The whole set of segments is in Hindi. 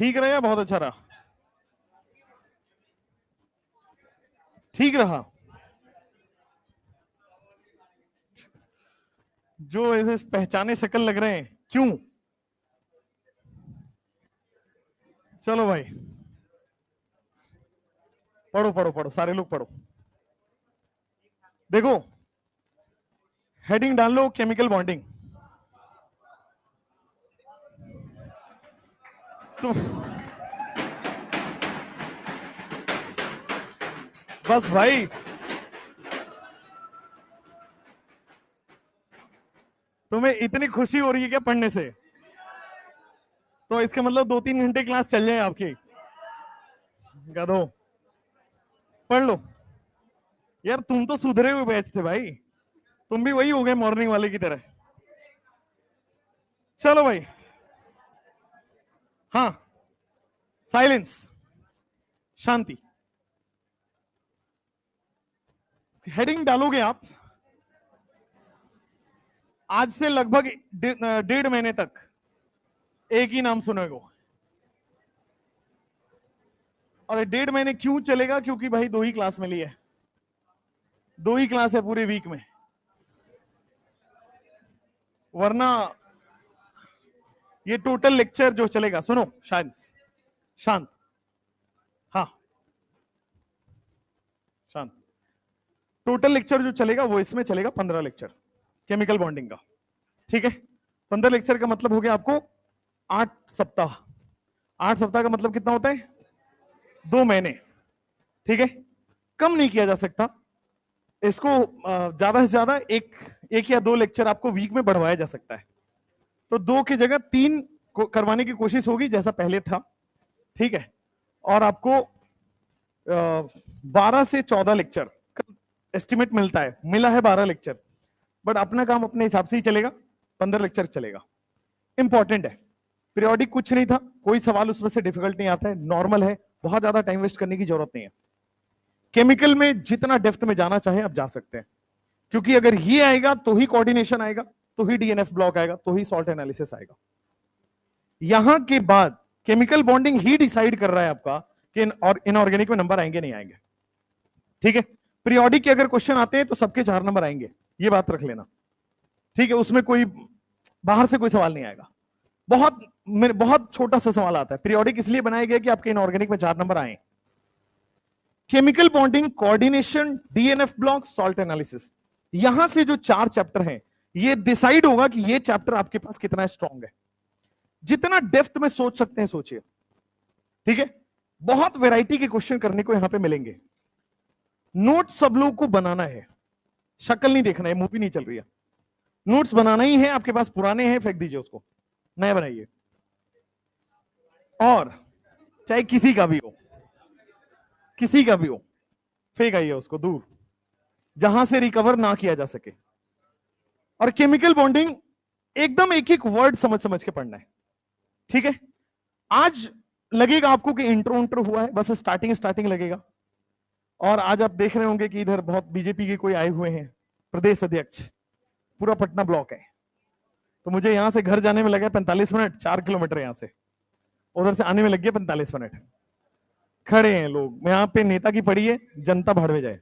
ठीक रहा या बहुत अच्छा रहा? ठीक रहा। जो ऐसे पहचाने शक्ल लग रहे हैं, क्यों? चलो भाई, पढ़ो पढ़ो पढ़ो, सारे लोग पढ़ो। देखो, हेडिंग डाल लो केमिकल बॉन्डिंग। तो बस भाई, तुम्हें इतनी खुशी हो रही है क्या पढ़ने से? तो इसका मतलब 2-3 घंटे क्लास चल जाए आपकी। गधो, पढ़ लो यार। तुम तो सुधरे हुए बैच थे भाई, तुम भी वही हो गए मॉर्निंग वाले की तरह। चलो भाई, हाँ, साइलेंस, शांति। हेडिंग डालोगे आप आज से लगभग 1.5 महीने तक एक ही नाम सुनेगो। और 1.5 महीने क्यों चलेगा? क्योंकि भाई 2 ही क्लास मिली है, 2 ही क्लास है पूरे वीक में, वरना ये टोटल लेक्चर जो चलेगा, सुनो शांत शांत, हाँ शांत। टोटल लेक्चर जो चलेगा वो इसमें चलेगा 15 लेक्चर केमिकल बॉन्डिंग का, ठीक है? 15 लेक्चर का मतलब हो गया आपको 8 सप्ताह। 8 सप्ताह का मतलब कितना होता है? 2 महीने, ठीक है? कम नहीं किया जा सकता इसको। ज्यादा से ज्यादा एक या 2 लेक्चर आपको वीक में बढ़वाया जा सकता है। तो 2 की जगह 3 करवाने की कोशिश होगी जैसा पहले था, ठीक है? और आपको 12 से 14 लेक्चर एस्टिमेट मिलता है, मिला है 12 लेक्चर, बट अपना काम अपने हिसाब से ही चलेगा, 15 लेक्चर चलेगा। इंपॉर्टेंट है, पीरियोडिक कुछ नहीं था, कोई सवाल उसमें से डिफिकल्ट नहीं आता है, नॉर्मल है, बहुत ज्यादा टाइम वेस्ट करने की जरूरत नहीं है। केमिकल में जितना डेप्थ में जाना चाहे आप जा सकते हैं, क्योंकि अगर ये आएगा तो ही कोऑर्डिनेशन आएगा, तो ही डीएनएफ ब्लॉक आएगा, तो ही सॉल्ट एनालिसिस आएगा। यहां के बाद केमिकल बॉन्डिंग ही डिसाइड कर रहा है आपका कि इनऑर्गेनिक में नंबर आएंगे नहीं आएंगे, ठीक है? पीरियोडिक के अगर क्वेश्चन आते हैं तो सबके 4 नंबर आएंगे, ये बात रख लेना, ठीक है? उसमें कोई बाहर से कोई सवाल नहीं आएगा। बहुत छोटा सा सवाल आता है। पीरियोडिक इसलिए बनाया गया कि आपके इनऑर्गेनिक में 4 नंबर आए। Chemical bonding, coordination, DNF block, salt analysis, यहां से जो 4 चैप्टर हैं ये डिसाइड होगा कि ये चैप्टर आपके पास कितना स्ट्रांग है। जितना डेप्थ में सोच सकते हैं सोचिए, ठीक है? बहुत वैरायटी के क्वेश्चन करने को यहां पे मिलेंगे। नोट सब लोग को बनाना है, शक्ल नहीं देखना है, मूवी नहीं चल रही है, नोट्स बनाना ही है। आपके पास पुराने हैं फेंक दीजिए उसको, नए बनाइए। और चाहे किसी का भी हो, किसी का भी हो, फेंक आइए उसको दूर, जहां से रिकवर ना किया जा सके। और केमिकल बॉन्डिंग एकदम एक एक वर्ड समझ समझ के पढ़ना है, ठीक है? आज लगेगा आपको कि इंट्रो हुआ है, बस स्टार्टिंग लगेगा। और आज आप देख रहे होंगे कि इधर बहुत बीजेपी के कोई आए हुए हैं, प्रदेश अध्यक्ष, पूरा पटना ब्लॉक है। तो मुझे यहां से घर जाने में लगा 45 मिनट, 4 किलोमीटर यहां से, उधर से आने में लग गया 45 मिनट। खड़े हैं लोग, यहाँ पे नेता की पड़ी है, जनता भाड़ में जाए,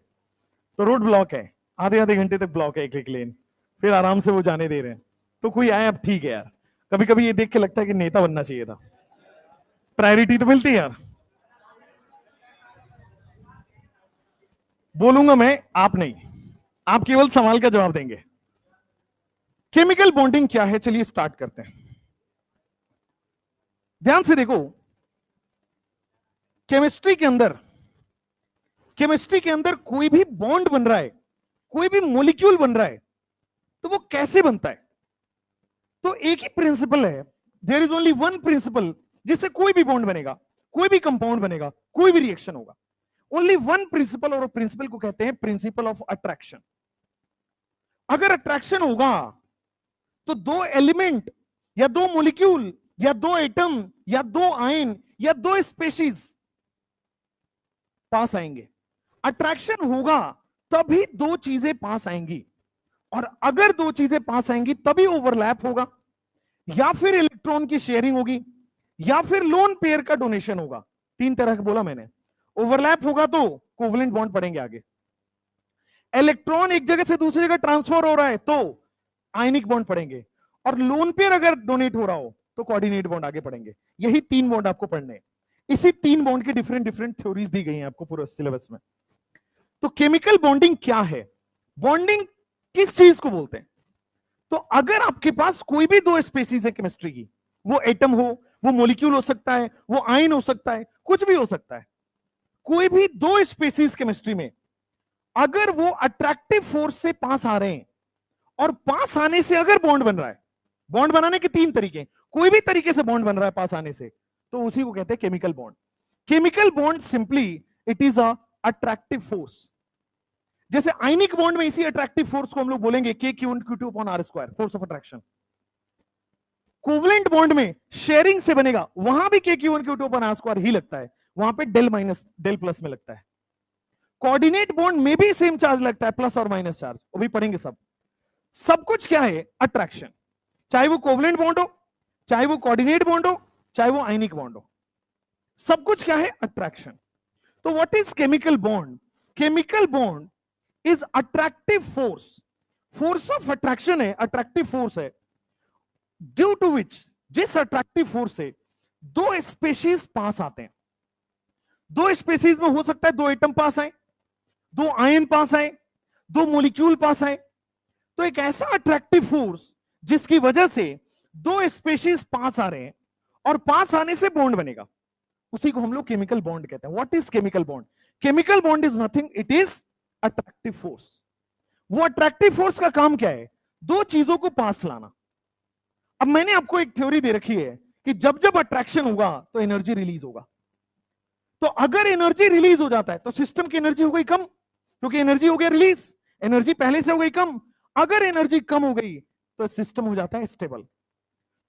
तो रोड ब्लॉक है, आधे आधे घंटे तक ब्लॉक है, एक एक लेन, फिर आराम से वो जाने दे रहे हैं। तो कोई आए, अब ठीक है यार, कभी कभी ये देख के लगता है कि नेता बनना चाहिए था, प्रायोरिटी तो मिलती है यार। बोलूंगा मैं, आप नहीं, आप केवल सवाल का जवाब देंगे। केमिकल बॉन्डिंग क्या है, चलिए स्टार्ट करते हैं। ध्यान से देखो, केमिस्ट्री के अंदर कोई भी बॉन्ड बन रहा है, कोई भी मॉलिक्यूल बन रहा है, तो वो कैसे बनता है? तो एक ही प्रिंसिपल है, there is only one principle जिससे कोई भी बॉन्ड बनेगा, कोई भी कंपाउंड बनेगा, कोई भी रिएक्शन होगा। ओनली वन प्रिंसिपल, और प्रिंसिपल को कहते हैं प्रिंसिपल ऑफ अट्रैक्शन। अगर अट्रैक्शन होगा तो 2 एलिमेंट या 2 मॉलिक्यूल या 2 एटम या 2 आयन या 2 स्पेशीज पास आएंगे। अट्रैक्शन होगा तभी 2 चीजें पास आएंगी, और अगर 2 चीजें पास आएंगी तभी ओवरलैप होगा, या फिर इलेक्ट्रॉन की शेयरिंग होगी, या फिर लोन पेयर का डोनेशन होगा। तीन तरह का बोला मैंने। ओवरलैप होगा तो कोवलेंट बॉन्ड पढ़ेंगे आगे। इलेक्ट्रॉन एक जगह से दूसरी जगह ट्रांसफर हो रहा है तो आयनिक बॉन्ड पढ़ेंगे, और लोन पेयर अगर डोनेट हो रहा हो तो कोऑर्डिनेट बॉन्ड आगे पढ़ेंगे। यही तीन बॉन्ड आपको पढ़ने हैं। इसी तीन बॉन्ड की डिफरेंट डिफरेंट थ्योरीज दी गई हैं आपको पूरे सिलेबस में। तो केमिकल बॉन्डिंग क्या है, बॉन्डिंग किस चीज को बोलते हैं? तो अगर आपके पास कोई भी दो स्पीसीज है केमिस्ट्री की, वो एटम हो, वो मॉलिक्यूल हो सकता है, वो आयन हो सकता है, कुछ भी हो सकता है, कोई भी दो स्पीसीज केमिस्ट्री में अगर वो अट्रैक्टिव फोर्स से पास आ रहे हैं और पास आने से अगर बॉन्ड बन रहा है, बॉन्ड बनाने के तीन तरीके, कोई भी तरीके से बॉन्ड बन रहा है पास आने से, तो उसी को कहते हैं chemical bond. Chemical bond simply it is a attractive force. जैसे आयनिक बॉन्ड में इसी अट्रैक्टिव फोर्स को हम लोग बोलेंगे K(Q1Q2)/R², force of attraction. Covalent bond में शेयरिंग से बनेगा, वहां भी K(Q1Q2)/R² ही लगता है, वहां पे डेल माइनस डेल प्लस में लगता है। कोऑर्डिनेट बॉन्ड में भी सेम चार्ज लगता है, प्लस और माइनस चार्ज, वो भी पढ़ेंगे सब। सब कुछ क्या है? अट्रैक्शन। चाहे वो कोवलेंट बॉन्ड हो, चाहे वो कोऑर्डिनेट बॉन्ड हो, चाहे वो आयनिक बॉन्ड हो, सब कुछ क्या है? अट्रैक्शन। तो what is chemical bond? Chemical bond is attractive force, force of attraction है, अट्रैक्टिव फोर्स है, ड्यू टू विच, जिस अट्रैक्टिव फोर्स से दो स्पीशीज पास आते हैं। दो स्पीशीज में हो सकता है दो एटम पास आए, दो आयन पास आए, दो मॉलिक्यूल पास आए। तो एक ऐसा अट्रैक्टिव फोर्स जिसकी वजह से दो स्पीशीज पास आ रहे हैं और पास आने से बॉन्ड बनेगा, उसी को हम लोग केमिकल बॉन्ड कहते हैं। What is chemical bond? Chemical bond is nothing, it is attractive force. वो अट्रैक्टिव फोर्स का काम क्या है? दो चीजों को पास लाना। अब मैंने आपको एक थ्योरी दे रखी है कि जब जब अट्रैक्शन होगा तो एनर्जी रिलीज होगा। तो अगर एनर्जी रिलीज हो जाता है तो सिस्टम की एनर्जी हो गई कम, क्योंकि एनर्जी हो गया रिलीज, एनर्जी पहले से हो गई कम। अगर एनर्जी कम हो गई तो सिस्टम हो जाता है स्टेबल।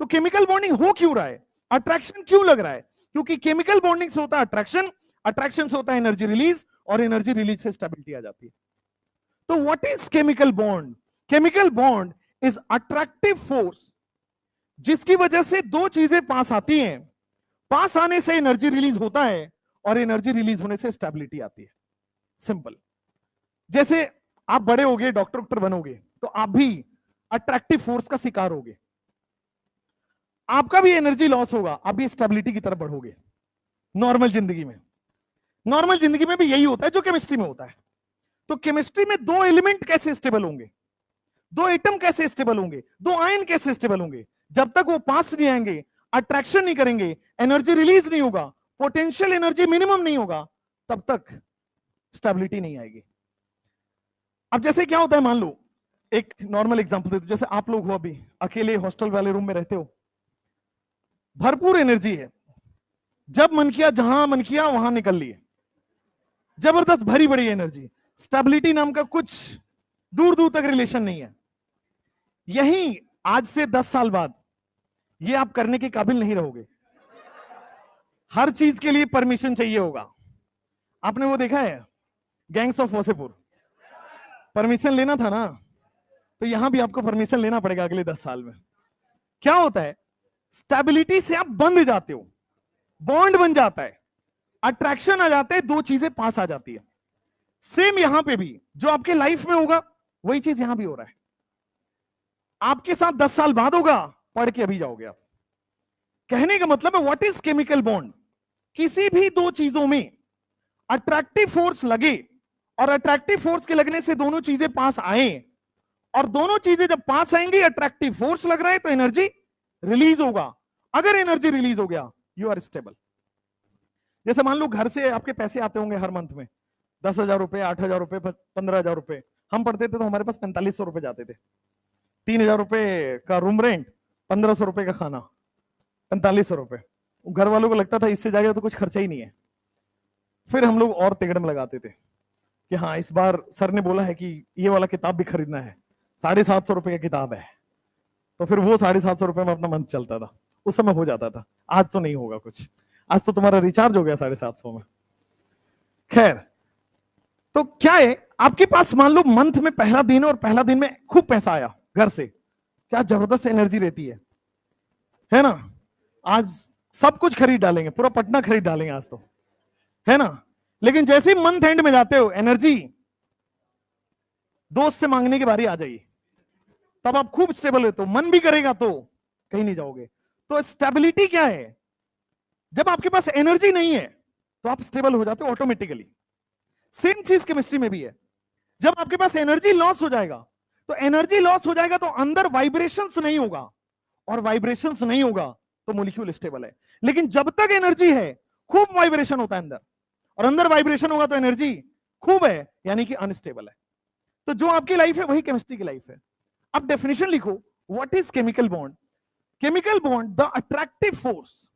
तो केमिकल बॉन्डिंग हो क्यों रहा है? अट्रैक्शन क्यों लग रहा है? क्योंकि केमिकल बॉन्डिंग से होता है अट्रैक्शन, अट्रैक्शन से होता है एनर्जी रिलीज, और एनर्जी रिलीज से स्टेबिलिटी आ जाती है। तो what is chemical bond? Chemical bond is attractive force जिसकी वजह से दो चीजें पास आती हैं, पास आने से एनर्जी रिलीज होता है, और एनर्जी रिलीज होने से स्टेबिलिटी आती है। सिंपल। जैसे आप बड़े होगे, डॉक्टर बनोगे, तो आप भी अट्रैक्टिव फोर्स का शिकार होगे, आपका भी एनर्जी लॉस होगा, आप भी स्टेबिलिटी की तरफ बढ़ोगे। नॉर्मल जिंदगी में, नॉर्मल जिंदगी में भी यही होता है जो केमिस्ट्री में होता है। तो केमिस्ट्री में दो एलिमेंट कैसे स्टेबल होंगे, दो एटम कैसे स्टेबल होंगे, दो आयन कैसे स्टेबल होंगे? जब तक वो पास नहीं आएंगे, अट्रैक्शन नहीं करेंगे, एनर्जी रिलीज नहीं होगा, पोटेंशियल एनर्जी मिनिमम नहीं होगा, तब तक स्टेबिलिटी नहीं आएगी। अब जैसे क्या होता है, मान लो एक नॉर्मल एग्जांपल देते, जैसे आप लोग हो अभी अकेले हॉस्टल वाले रूम में रहते हो, भरपूर एनर्जी है, जब मन किया जहां मन किया वहां निकल लिए, जबरदस्त भरी बड़ी एनर्जी, स्टेबिलिटी नाम का कुछ दूर दूर तक रिलेशन नहीं है। यही आज से 10 साल बाद ये आप करने के काबिल नहीं रहोगे, हर चीज के लिए परमिशन चाहिए होगा। आपने वो देखा है गैंग्स ऑफ वासेपुर, परमिशन लेना था ना, तो यहां भी आपको परमिशन लेना पड़ेगा अगले 10 साल में। क्या होता है, स्टेबिलिटी से आप बंध जाते हो, बॉन्ड बन जाता है, अट्रैक्शन आ जाते हैं, दो चीजें पास आ जाती है। सेम यहां पे भी जो आपके लाइफ में होगा वही चीज यहां भी हो रहा है। आपके साथ 10 साल बाद होगा, पढ़ के अभी जाओगे आप। कहने का मतलब है व्हाट इज केमिकल बॉन्ड? किसी भी दो चीजों में अट्रैक्टिव फोर्स लगे, और अट्रैक्टिव फोर्स के लगने से दोनों चीजें पास आए, और दोनों चीजें जब पास आएंगी, अट्रैक्टिव फोर्स लग रहा है तो एनर्जी रिलीज होगा। अगर एनर्जी रिलीज हो गया, यू आर स्टेबल। जैसे मान लो घर से आपके पैसे आते होंगे हर मंथ में, 10,000 रुपए, 8,000 रुपए, 15,000 रुपए। हम पढ़ते थे तो हमारे पास 4500 रुपए जाते थे, 3,000 रुपए का रूम रेंट, 1,500 रुपए का खाना, 4500 रुपए। घर वालों को लगता था इससे जाएगा तो कुछ खर्चा ही नहीं है। फिर हम लोग और तिगड़म लगाते थे कि हाँ इस बार सर ने बोला है कि ये वाला किताब भी खरीदना है, 750 रुपए का किताब है, तो फिर वो 750 रुपए में अपना मंथ चलता था। उस समय हो जाता था, आज तो नहीं होगा कुछ, आज तो तुम्हारा रिचार्ज हो गया 750 में। खैर, तो क्या है, आपके पास मान लो मंथ में पहला दिन, और पहला दिन में खूब पैसा आया घर से, क्या जबरदस्त एनर्जी रहती है ना। आज सब कुछ खरीद डालेंगे, पूरा पटना खरीद डालेंगे आज तो, है ना। लेकिन जैसे ही मंथ एंड में जाते हो, एनर्जी दोस्त से मांगने की बारी आ जाएगी, तब आप खूब स्टेबल रहते हो, मन भी करेगा तो कहीं नहीं जाओगे। तो स्टेबिलिटी क्या है? जब आपके पास एनर्जी नहीं है तो आप स्टेबल हो जाते हो ऑटोमेटिकली। सेम चीज केमिस्ट्री में भी है। जब आपके पास एनर्जी लॉस हो जाएगा, तो एनर्जी लॉस हो जाएगा तो अंदर वाइब्रेशंस नहीं होगा, और वाइब्रेशंस नहीं होगा तो मॉलिक्यूल स्टेबल है। लेकिन जब तक एनर्जी है, खूब वाइब्रेशन होता है अंदर, और अंदर वाइब्रेशन होगा तो एनर्जी खूब है, यानी कि अनस्टेबल है। तो जो आपकी लाइफ है वही केमिस्ट्री की लाइफ है। अब डेफिनेशन लिखो, what is chemical bond? Chemical bond, the attractive force.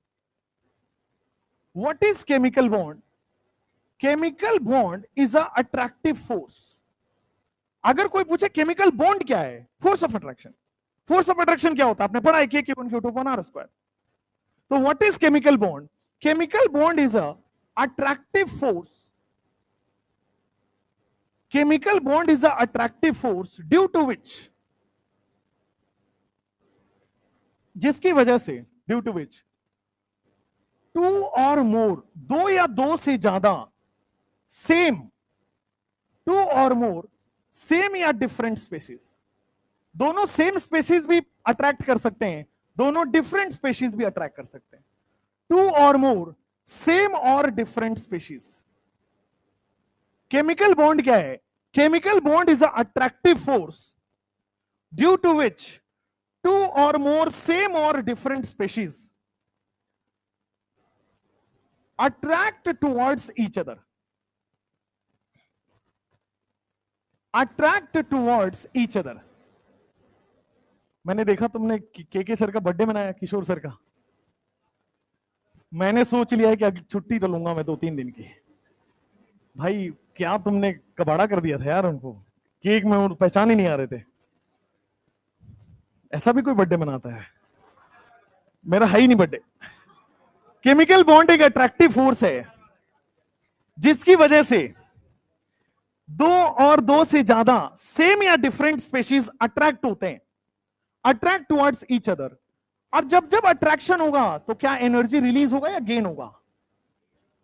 What is chemical bond? Chemical bond is a attractive force. अगर कोई पूछे केमिकल बॉन्ड क्या है, force of attraction. Force of attraction क्या होता है? आपने पढ़ा है, K1Q2 तो what is chemical bond? Chemical bond is a attractive force. Chemical bond is an attractive force due to which, जिसकी वजह से, due to which two or more, दो या दो से ज्यादा सेम, टू और मोर सेम या डिफरेंट स्पेशीज, दोनों सेम स्पेशीज भी अट्रैक्ट कर सकते हैं, दोनों डिफरेंट स्पेशीज भी अट्रैक्ट कर सकते हैं। टू और मोर सेम और डिफरेंट स्पेशीज। केमिकल बॉन्ड क्या है? Chemical bond is an attractive force due to which two or more same or different species attract towards each other. Attract towards each other. मैंने देखा तुमने के सर का बर्थडे मनाया, किशोर सर का। मैंने सोच लिया है कि छुट्टी तो लूंगा मैं 2-3 दिन की। भाई क्या तुमने कबाड़ा कर दिया था यार उनको, केक में वो पहचान ही नहीं आ रहे थे। ऐसा भी कोई बर्थडे मनाता है? मेरा है ही नहीं बर्थडे। केमिकल बॉन्ड एक अट्रैक्टिव फोर्स है जिसकी वजह से दो और दो से ज्यादा सेम या डिफरेंट स्पेशीज अट्रैक्ट होते हैं, अट्रैक्ट टुवर्ड्स ईच अदर। और जब जब अट्रैक्शन होगा तो क्या एनर्जी रिलीज होगा या गेन होगा?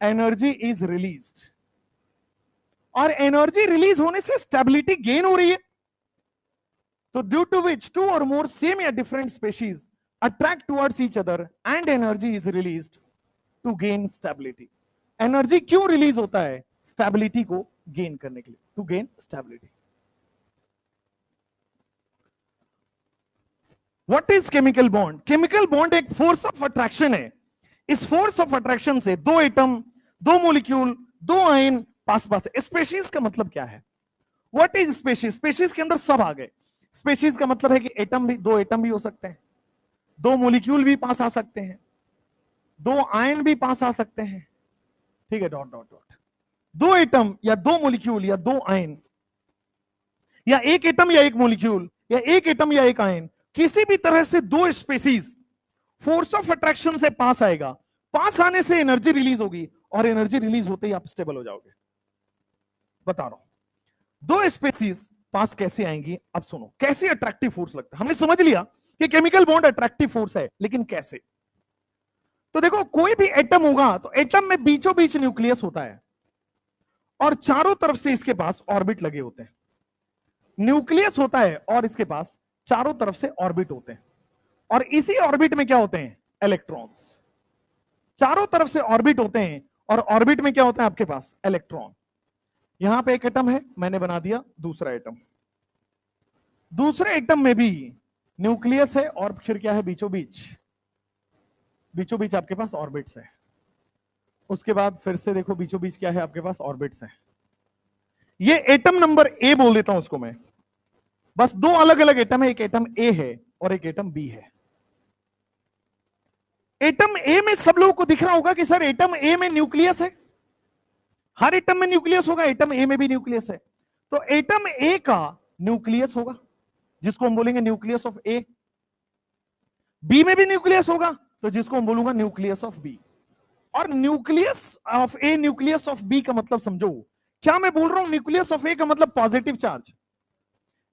एनर्जी इज रिलीज्ड, और एनर्जी रिलीज होने से स्टेबिलिटी गेन हो रही है। तो ड्यू टू विच टू और मोर सेम या different species attract towards each other and energy is released to gain stability. Energy क्यों रिलीज होता है? स्टेबिलिटी को गेन करने के लिए, to gain stability. What is chemical bond? Chemical bond एक फोर्स ऑफ अट्रैक्शन है। इस फोर्स ऑफ अट्रैक्शन से दो एटम, दो मॉलिक्यूल, दो आयन पास पास है। स्पेशीज का मतलब क्या है? What is species? स्पेशीज के अंदर सब आ गए। स्पेशीज का मतलब है कि एटम भी, दो एटम भी हो सकते हैं, दो मॉलिक्यूल भी पास आ सकते हैं, दो आयन भी पास आ सकते हैं, ठीक है, डॉट डॉट डॉट। दो एटम या दो मॉलिक्यूल या दो आयन, या एक एटम या एक मॉलिक्यूल, या एक एटम या एक आयन, किसी भी तरह से दो स्पेशीज फोर्स ऑफ अट्रैक्शन से पास आएगा। पास आने से एनर्जी रिलीज होगी, और एनर्जी रिलीज होते ही आप स्टेबल हो जाओगे। बता रहा हूं दो स्पेसीज पास कैसे आएंगी। अब सुनो कैसे अट्रैक्टिव फोर्स लगता है। हमने समझ लिया कि केमिकल बॉन्ड अट्रैक्टिव फोर्स है, लेकिन कैसे? तो देखो कोई भी एटम होगा तो एटम में बीचों बीच न्यूक्लियस होता है, और चारों तरफ से इसके पास ऑर्बिट लगे होते हैं। न्यूक्लियस होता है और इसके पास चारों तरफ से ऑर्बिट होते हैं, और इसी ऑर्बिट में क्या होते हैं? इलेक्ट्रॉन्स। चारों तरफ से ऑर्बिट होते हैं, और ऑर्बिट में क्या होता है आपके पास? इलेक्ट्रॉन। यहां पे एक एटम है, मैंने बना दिया दूसरा एटम। दूसरे एटम में भी न्यूक्लियस है, और फिर क्या है? बीचों बीच, बीचों बीच आपके पास ऑर्बिट्स है। उसके बाद फिर से देखो बीचों बीच क्या है आपके पास? ऑर्बिट्स है। ये एटम नंबर ए बोल देता हूं उसको मैं। बस दो अलग अलग एटम है, एक एटम ए है और एक एटम बी है। एटम ए में सब लोगों को दिख रहा होगा कि सर एटम ए में न्यूक्लियस है। हर एटम में न्यूक्लियस होगा, एटम ए में भी न्यूक्लियस है। तो एटम ए का न्यूक्लियस होगा जिसको हम बोलेंगे न्यूक्लियस ऑफ ए। बी में भी न्यूक्लियस होगा तो जिसको हम बोलूंगा न्यूक्लियस ऑफ बी। और nucleus of A, nucleus of B का मतलब समझो क्या मैं बोल रहा हूं। न्यूक्लियस ऑफ ए का मतलब पॉजिटिव चार्ज।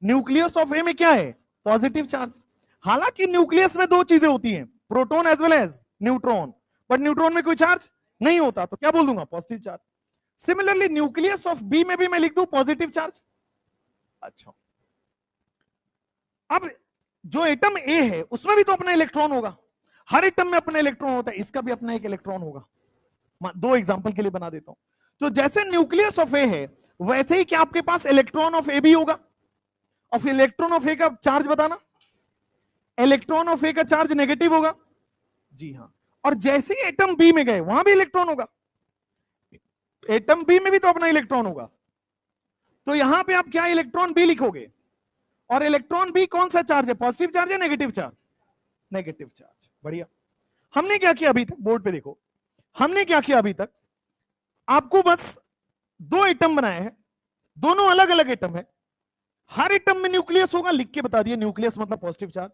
न्यूक्लियस ऑफ ए में क्या है? Positive charge. हालांकि न्यूक्लियस में दो चीजें होती हैं, proton as well as neutron. But neutron में कोई चार्ज नहीं होता, तो क्या बोल दूंगा? Positive charge. Similarly nucleus of B में भी मैं लिख दूं पॉजिटिव चार्ज। अच्छा, अब जो एटम ए है उसमें भी तो अपना इलेक्ट्रॉन होगा, हर एटम में अपना इलेक्ट्रॉन होता है, इसका भी अपना एक इलेक्ट्रॉन होगा। दो एग्जांपल के लिए बना देता हूं। तो जैसे न्यूक्लियस ऑफ ए है, वैसे ही क्या आपके पास इलेक्ट्रॉन ऑफ ए भी होगा? और इलेक्ट्रॉन ऑफ ए का चार्ज बताना। इलेक्ट्रॉन ऑफ ए का चार्ज नेगेटिव होगा, जी हां। और जैसे ही एटम बी में गए, वहां भी इलेक्ट्रॉन होगा, एटम बी में भी तो अपना इलेक्ट्रॉन होगा। तो यहां पे आप क्या इलेक्ट्रॉन बी लिखोगे? और इलेक्ट्रॉन बी कौन सा चार्ज है? पॉजिटिव चार्ज या नेगेटिव चार्ज? Negative charge. बढ़िया। हमने क्या किया अभी तक? बोर्ड पे देखो, हमने क्या किया अभी तक? आपको बस दो एटम बनाए हैं, दोनों अलग अलग एटम है, हर एटम में न्यूक्लियस होगा, लिख के बता दिया, न्यूक्लियस मतलब पॉजिटिव चार्ज।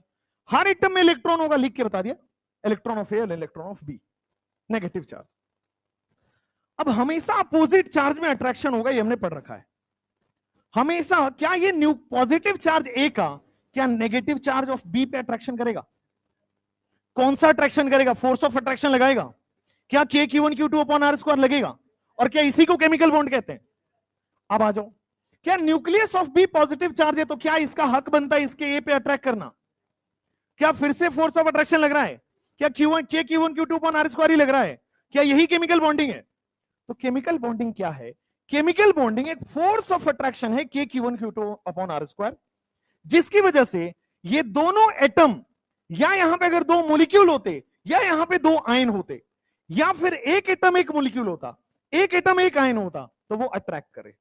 हर एटम में इलेक्ट्रॉन होगा, लिख के बता दिया, इलेक्ट्रॉन ऑफ ए और electron of B, negative charge. अब हमेशा अपोजिट चार्ज में अट्रैक्शन होगा, ये हमने पढ़ रखा है हमेशा। क्या ये पॉजिटिव चार्ज ए का क्या नेगेटिव चार्ज ऑफ बी पे अट्रैक्शन करेगा? कौन सा अट्रैक्शन करेगा? फोर्स ऑफ अट्रैक्शन लगाएगा। क्या के Q1 Q2 upon are square लगेगा? और क्या इसी को केमिकल बॉन्ड कहते हैं? अब आ जाओ, क्या nucleus of B positive charge है, तो क्या इसका हक बनता है इसके ए पे अट्रैक्ट करना? क्या फिर से फोर्स ऑफ अट्रैक्शन लग रहा है? क्या के Q1 Q2 upon are square ही लग रहा है? क्या यही केमिकल बॉन्डिंग है? तो केमिकल बॉन्डिंग क्या है? केमिकल बॉन्डिंग एक फोर्स ऑफ अट्रैक्शन है के Q1 Q2 upon are square, जिसकी वजह से ये दोनों एटम, या यहां पे अगर दो मॉलिक्यूल होते, या यहां पे दो आयन होते, या फिर एक एटम एक मॉलिक्यूल होता, एक एटम एक आयन होता, तो वो अट्रैक्ट करे।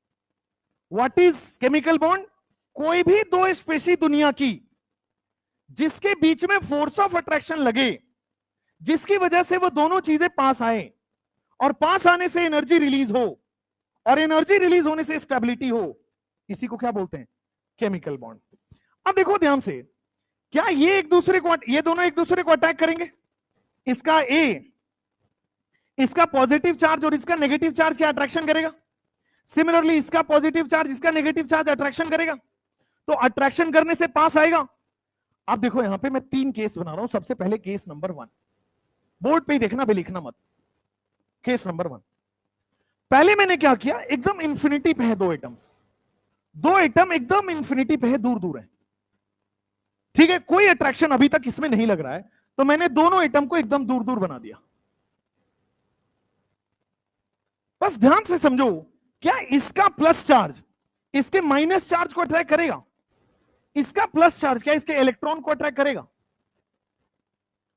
What is chemical bond? कोई भी दो स्पेसी दुनिया की जिसके बीच में फोर्स ऑफ अट्रैक्शन लगे, जिसकी वजह से वो दोनों चीजें पास आए, और पास आने से एनर्जी रिलीज हो, और एनर्जी रिलीज होने से स्टेबिलिटी हो, इसी को क्या बोलते हैं? Chemical bond. अब देखो ध्यान से, क्या ये एक दूसरे को, ये दोनों एक दूसरे को अटैक करेंगे? इसका ए, इसका पॉजिटिव चार्ज और इसका नेगेटिव चार्ज क्या अट्रैक्शन करेगा? सिमिलरली इसका पॉजिटिव चार्ज, इसका नेगेटिव चार्ज अट्रैक्शन करेगा, तो अट्रैक्शन करने से पास आएगा। अब देखो यहां पे मैं 3 केस बना रहा हूं। सबसे पहले केस नंबर 1, बोर्ड पे ही देखना, भी लिखना मत। केस नंबर 1, पहले मैंने क्या किया, एकदम इंफिनिटी पे है दो एटम्स, दो एटम एकदम इंफिनिटी पे है, दूर दूर है, ठीक है, कोई अट्रैक्शन अभी तक इसमें नहीं लग रहा है, तो मैंने दोनों एटम को एकदम दूर दूर बना दिया। बस ध्यान से समझो, क्या इसका प्लस चार्ज इसके माइनस चार्ज को अट्रैक्ट करेगा? इसका प्लस चार्ज क्या इसके इलेक्ट्रॉन को अट्रैक्ट करेगा?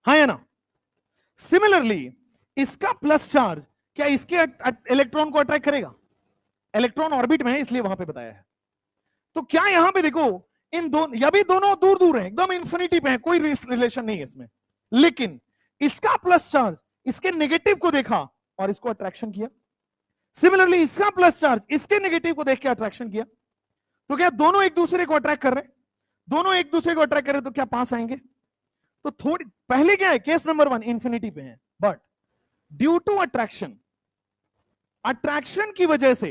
हाँ या ना? सिमिलरली इसका प्लस चार्ज क्या इसके इलेक्ट्रॉन को अट्रैक्ट करेगा? इलेक्ट्रॉन ऑर्बिट में है इसलिए वहां पे बताया है। तो क्या यहां पे देखो, इन दोनों, या भी दोनों दूर दूर हैं, एकदम इंफिनिटी पे है, कोई रिलेशन नहीं है इसमें, लेकिन इसका प्लस चार्ज इसके नेगेटिव को देखा और इसको अट्रैक्शन किया। सिमिलरली इसका प्लस चार्ज इसके नेगेटिव को देख के अट्रैक्शन किया। तो क्या दोनों एक दूसरे को अट्रैक्ट कर रहे हैं? दोनों एक दूसरे को अट्रैक्ट कर रहे हैं, तो क्या पास आएंगे? तो थोड़ी पहले क्या है, केस नंबर 1 इंफिनिटी पे है, but due to attraction, attraction की वजह से,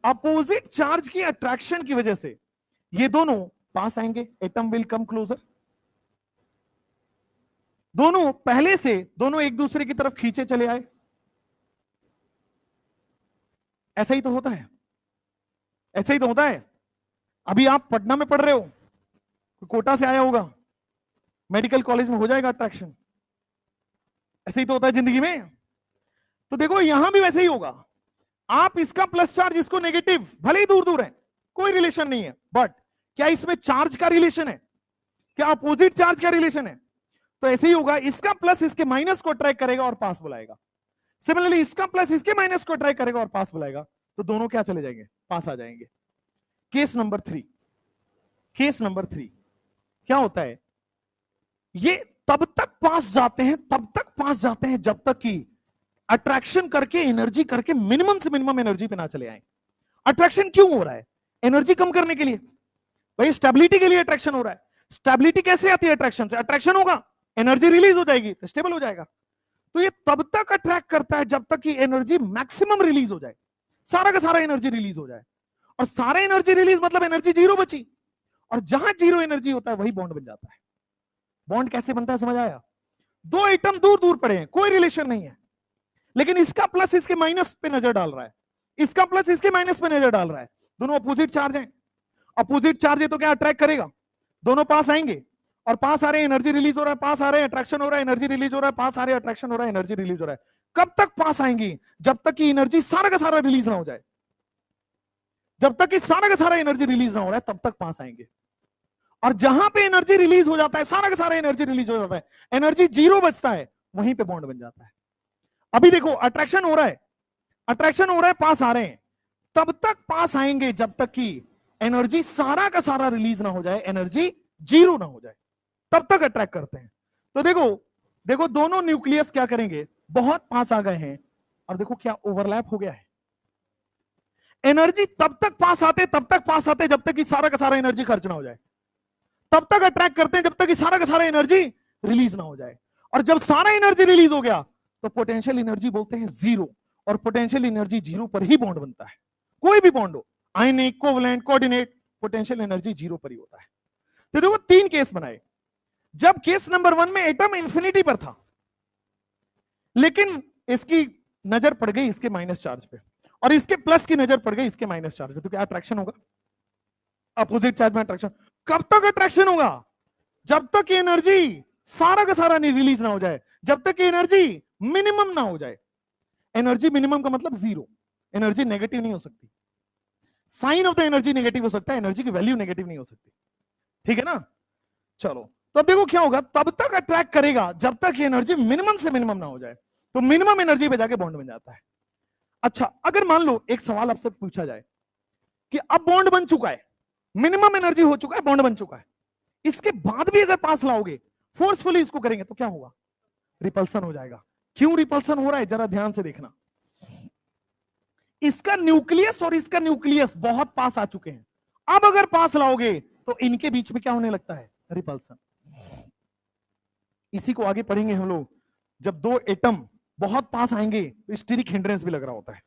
अपोजिट चार्ज की अट्रैक्शन की वजह से ये दोनों पास आएंगे, एटम विल कम क्लोजर। दोनों पहले से दोनों एक दूसरे की तरफ खींचे चले आए, ऐसा ही तो होता है, ऐसा ही तो होता है। अभी आप पटना में पढ़ रहे हो, कोटा से आया होगा, मेडिकल कॉलेज में हो जाएगा अट्रैक्शन, ऐसे ही तो होता है जिंदगी में। तो देखो यहां भी वैसे ही होगा, आप इसका प्लस चार्ज इसको नेगेटिव, भले ही दूर दूर है, कोई रिलेशन नहीं है, बट क्या इसमें चार्ज का रिलेशन है? क्या अपोजिट चार्ज का रिलेशन है? तो ऐसे ही होगा, इसका प्लस इसके माइनस को अट्रैक्ट करेगा और पास बुलाएगा। सिमिलरली इसका प्लस इसके माइनस को अट्रैक्ट करेगा और पास बुलाएगा, तो दोनों क्या चले जाएंगे? पास आ जाएंगे। केस नंबर 3, केस नंबर 3 क्या होता है, ये तब तक पास जाते हैं, तब तक पास जाते हैं जब तक कि अट्रैक्शन करके, एनर्जी करके मिनिमम से मिनिमम एनर्जी पे ना चले आए। अट्रैक्शन क्यों हो रहा है? एनर्जी कम करने के लिए, भाई स्टेबिलिटी के लिए अट्रैक्शन हो रहा है। स्टेबिलिटी कैसे आती है? अट्रैक्शन से। अट्रैक्शन होगा, एनर्जी रिलीज हो जाएगी, तो स्टेबल हो जाएगा। तो ये तब तक अट्रैक्ट करता है जब तक कि एनर्जी मैक्सिमम रिलीज हो जाए, सारा का सारा एनर्जी रिलीज हो जाए। और सारा एनर्जी रिलीज मतलब एनर्जी जीरो बची, और जहां जीरो एनर्जी होता है वही बॉन्ड बन जाता है। बॉन्ड कैसे बनता है समझ आया? दो एटम दूर दूर पड़े हैं, कोई रिलेशन नहीं है, लेकिन इसका प्लस इसके माइनस पे नजर डाल रहा है, इसका प्लस इसके माइनस पे नजर डाल रहा है, दोनों अपोजिट चार्ज हैं। अपोजिट चार्ज है तो क्या अट्रैक्ट करेगा, दोनों पास आएंगे, और पास आ रहे हैं एनर्जी रिलीज हो रहा है, पास आ रहे हैं अट्रैक्शन हो रहा है, एनर्जी रिलीज हो रहा है, पास आ रहे हैं अट्रैक्शन हो रहा है, एनर्जी रिलीज हो रहा है। कब तक पास आएंगी, जब तक कि एनर्जी सारा का सारा रिलीज ना हो जाए, जब तक कि सारा का सारा एनर्जी रिलीज ना हो रहा है तब तक पास आएंगे। और जहां पे एनर्जी रिलीज हो जाता है, सारा का सारा एनर्जी रिलीज हो जाता है, एनर्जी जीरो बचता है, वहीं पे बॉन्ड बन जाता है। अभी देखो अट्रैक्शन हो रहा है, अट्रैक्शन हो रहा है, पास आ रहे हैं, तब तक पास आएंगे जब तक कि एनर्जी सारा का सारा रिलीज ना हो जाए, एनर्जी जीरो ना हो जाए, तब तक अट्रैक्ट करते हैं। तो देखो देखो दोनों न्यूक्लियस क्या करेंगे, बहुत पास आ गए हैं, और देखो क्या ओवरलैप हो गया है। एनर्जी तब तक पास आते, तब तक पास आते जब तक कि सारा का सारा एनर्जी खर्च ना हो जाए, तब तक अट्रैक्ट करते हैं जब तक कि सारा का सारा एनर्जी रिलीज ना हो जाए। और जब सारा एनर्जी रिलीज हो गया तो पोटेंशियल एनर्जी बोलते हैं जीरो, और पोटेंशियल एनर्जी जीरो पर ही बॉन्ड बनता है, कोई भी बॉन्ड हो, ionic, covalent, coordinate, potential energy zero पर ही होता है। तो देखो तीन केस बनाए। जब केस नंबर 1 में एटम इंफिनिटी पर था, लेकिन इसकी नजर पड़ गई इसके माइनस चार्ज पे, और इसके प्लस की नजर पड़ गई इसके माइनस चार्ज पे, तो क्या अट्रैक्शन होगा, अपोजिट चार्ज में अट्रैक्शन। कब तक अट्रैक्शन होगा, जब तक एनर्जी सारा का सारा नहीं रिलीज ना हो जाए, जब तक एनर्जी मिनिमम ना हो जाए। एनर्जी मिनिमम का मतलब जीरो, एनर्जी नेगेटिव नहीं हो सकती, sign of the energy negative हो सकता है, एनर्जी की वैल्यू नेगेटिव नहीं हो सकती, ठीक है ना। चलो तो अब देखो क्या होगा, तब तक अट्रैक्ट करेगा जब तक एनर्जी मिनिमम से मिनिमम ना हो जाए, तो मिनिमम एनर्जी पे जाके बॉन्ड बन जाता है। अच्छा अगर मान लो एक सवाल आपसे पूछा जाए कि अब बॉन्ड बन चुका है, मिनिमम एनर्जी हो चुका है, बॉन्ड बन चुका है, इसके बाद भी अगर पास लाओगे, फोर्सफुली इसको करेंगे तो क्या होगा, रिपल्सन हो जाएगा। क्यों रिपल्सन हो रहा है, जरा ध्यान से देखना। इसका न्यूक्लियस और इसका न्यूक्लियस बहुत पास आ चुके हैं, अब अगर पास लाओगे तो इनके बीच में क्या होने लगता है, रिपल्सन। इसी को आगे पढ़ेंगे हम लोग, जब दो एटम बहुत पास आएंगे तो स्टीरिक हिंड्रेंस भी लग रहा होता है,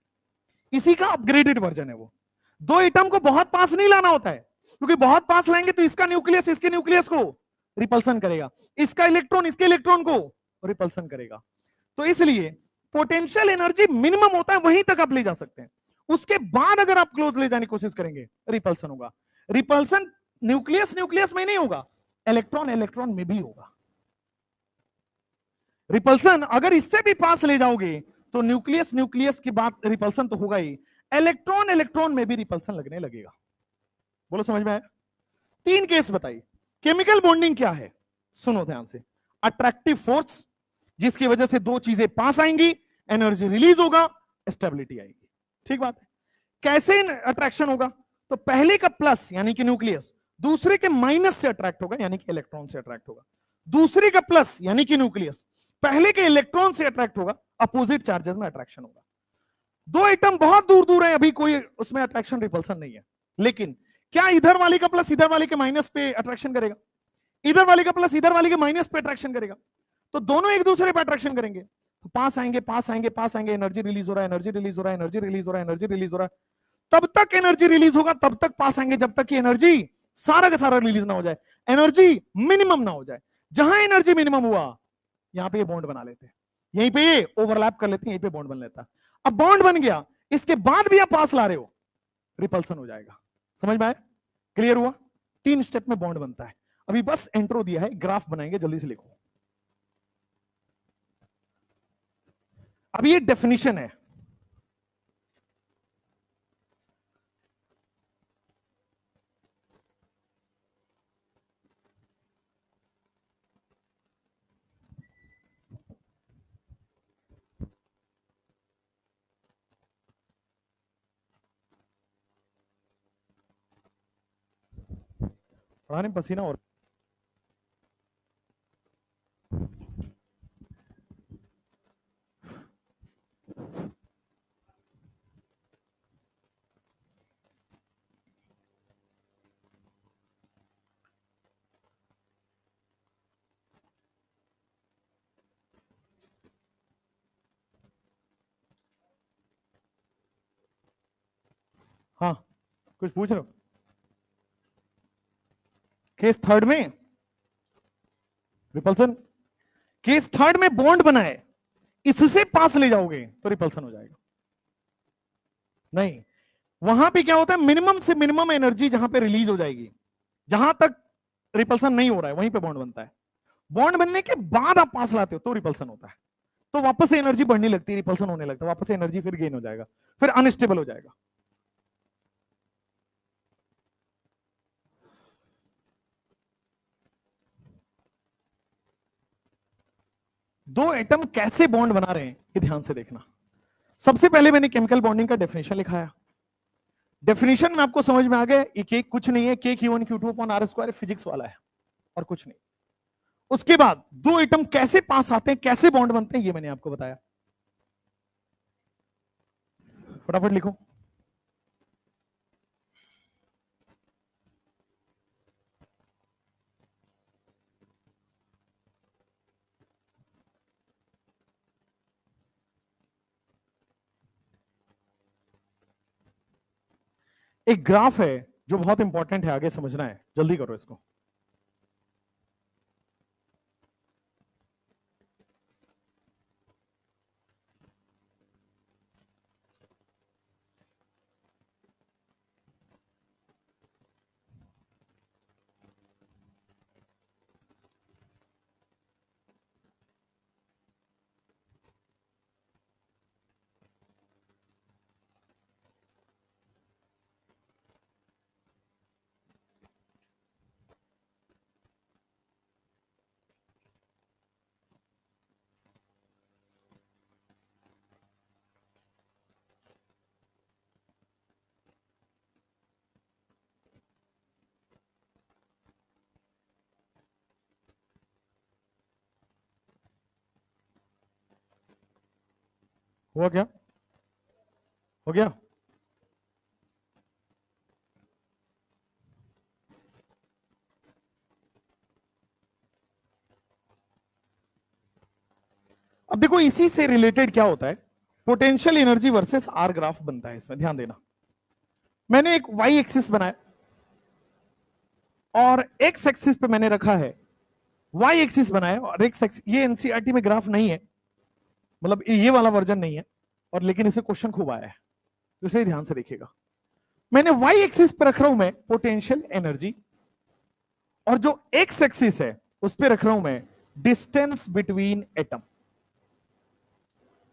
इसी का अपग्रेडेड वर्जन है वो। दो एटम को बहुत पास नहीं लाना होता है, क्योंकि बहुत पास लाएंगे तो इसका न्यूक्लियस इसके न्यूक्लियस को रिपल्सन करेगा, इसका इलेक्ट्रॉन इसके इलेक्ट्रॉन को रिपल्सन करेगा। तो इसलिए पोटेंशियल एनर्जी मिनिमम होता है, वहीं तक आप ले जा सकते हैं, उसके बाद अगर आप क्लोज ले जाने की कोशिश करेंगे रिपल्सन होगा। रिपल्सन न्यूक्लियस न्यूक्लियस में नहीं होगा, इलेक्ट्रॉन इलेक्ट्रॉन में भी होगा। रिपल्सन अगर इससे भी पास ले जाओगे तो न्यूक्लियस न्यूक्लियस की बात, रिपल्सन तो होगा ही, इलेक्ट्रॉन इलेक्ट्रॉन में भी रिपल्सन लगने लगेगा। बोलो समझ में आया। तीन केस बताइए। केमिकल बॉन्डिंग क्या है, सुनो ध्यान से। अट्रैक्टिव फोर्स, जिसकी वजह से दो चीजें पास आएंगी, एनर्जी रिलीज होगा, स्टेबिलिटी आएगी, ठीक बात है। कैसे अट्रैक्शन होगा, तो पहले का प्लस यानी कि न्यूक्लियस दूसरे के माइनस से अट्रैक्ट होगा, यानी कि इलेक्ट्रॉन से अट्रैक्ट होगा। दूसरे का प्लस यानी कि न्यूक्लियस पहले के इलेक्ट्रॉन से अट्रैक्ट होगा, अपोजिट चार्जेस में अट्रैक्शन होगा। दो एटम बहुत दूर दूर है, अभी कोई उसमें अट्रैक्शन रिपल्सन नहीं है, लेकिन क्या इधर वाले का प्लस इधर वाले के माइनस पे अट्रैक्शन करेगा, इधर वाले का प्लस इधर वाले के माइनस पे अट्रैक्शन करेगा, तो दोनों एक दूसरे पे अट्रैक्शन करेंगे, तो पास आएंगे पास आएंगे पास आएंगे, एनर्जी रिलीज हो रहा है एनर्जी रिलीज हो रहा है एनर्जी रिलीज हो रहा है एनर्जी रिलीज हो रहा है, तब तक एनर्जी रिलीज होगा, तब तक पास आएंगे जब तक कि एनर्जी सारा का सारा रिलीज ना हो जाए, एनर्जी मिनिमम ना हो जाए। जहां एनर्जी मिनिमम हुआ यहां पे ये बॉन्ड बना लेते हैं, यहीं पे ये ओवरलैप कर लेते हैं, यहीं पे बॉन्ड बन लेता है। अब बॉन्ड बन गया, इसके बाद भी आप पास ला रहे हो, रिपल्सन हो जाएगा। समझ में आया, क्लियर हुआ। तीन स्टेप में बॉन्ड बनता है। अभी बस इंट्रो दिया है, ग्राफ बनाएंगे, जल्दी से लिखो। अब ये डेफिनेशन है, पढ़ाने में पसीना और हाँ कुछ पूछ रहे हो। केस थर्ड में रिपल्सन, केस थर्ड में बॉन्ड बना है, इससे पास ले जाओगे तो रिपल्सन हो जाएगा। नहीं, वहां पे क्या होता है, मिनिमम से मिनिमम एनर्जी जहां पे रिलीज हो जाएगी, जहां तक रिपल्सन नहीं हो रहा है वहीं पे बॉन्ड बनता है। बॉन्ड बनने के बाद आप पास लाते हो तो रिपल्सन होता है, तो वापस से एनर्जी बढ़ने लगती है, रिपल्सन होने लगता है, वापस से एनर्जी फिर गेन हो जाएगा, फिर अनस्टेबल हो जाएगा। दो एटम कैसे बॉन्ड बना रहे हैं ये ध्यान से देखना। सबसे पहले मैंने केमिकल बॉन्डिंग का डेफिनेशन लिखाया। डेफिनेशन में आपको समझ में आ गया ये कुछ नहीं है, के Q1 Q2 upon R square physics वाला है और कुछ नहीं। उसके बाद दो एटम कैसे पास आते हैं, कैसे बॉन्ड बनते हैं, ये मैंने आपको बताया। फटाफट लिखो। एक ग्राफ है जो बहुत इंपॉर्टेंट है, आगे समझना है, जल्दी करो इसको। हुआ क्या? हो गया? अब देखो इसी से रिलेटेड क्या होता है, potential energy versus R graph बनता है। इसमें ध्यान देना, मैंने एक वाई एक्सिस बनाया और एक्स एक्सिस पे मैंने रखा है वाई एक्सिस बनाया, और एक्स एक्सिस, ये एनसीईआरटी में ग्राफ नहीं है, मतलब ये वाला वर्जन नहीं है, और लेकिन इसे क्वेश्चन खूब आया है, तो इसे ध्यान से देखिएगा। मैंने वाई एक्सिस पे रख रहा हूं मैं पोटेंशियल एनर्जी, और जो एक्स एक्सिस है उस पे रख रहा हूं मैं डिस्टेंस बिटवीन एटम।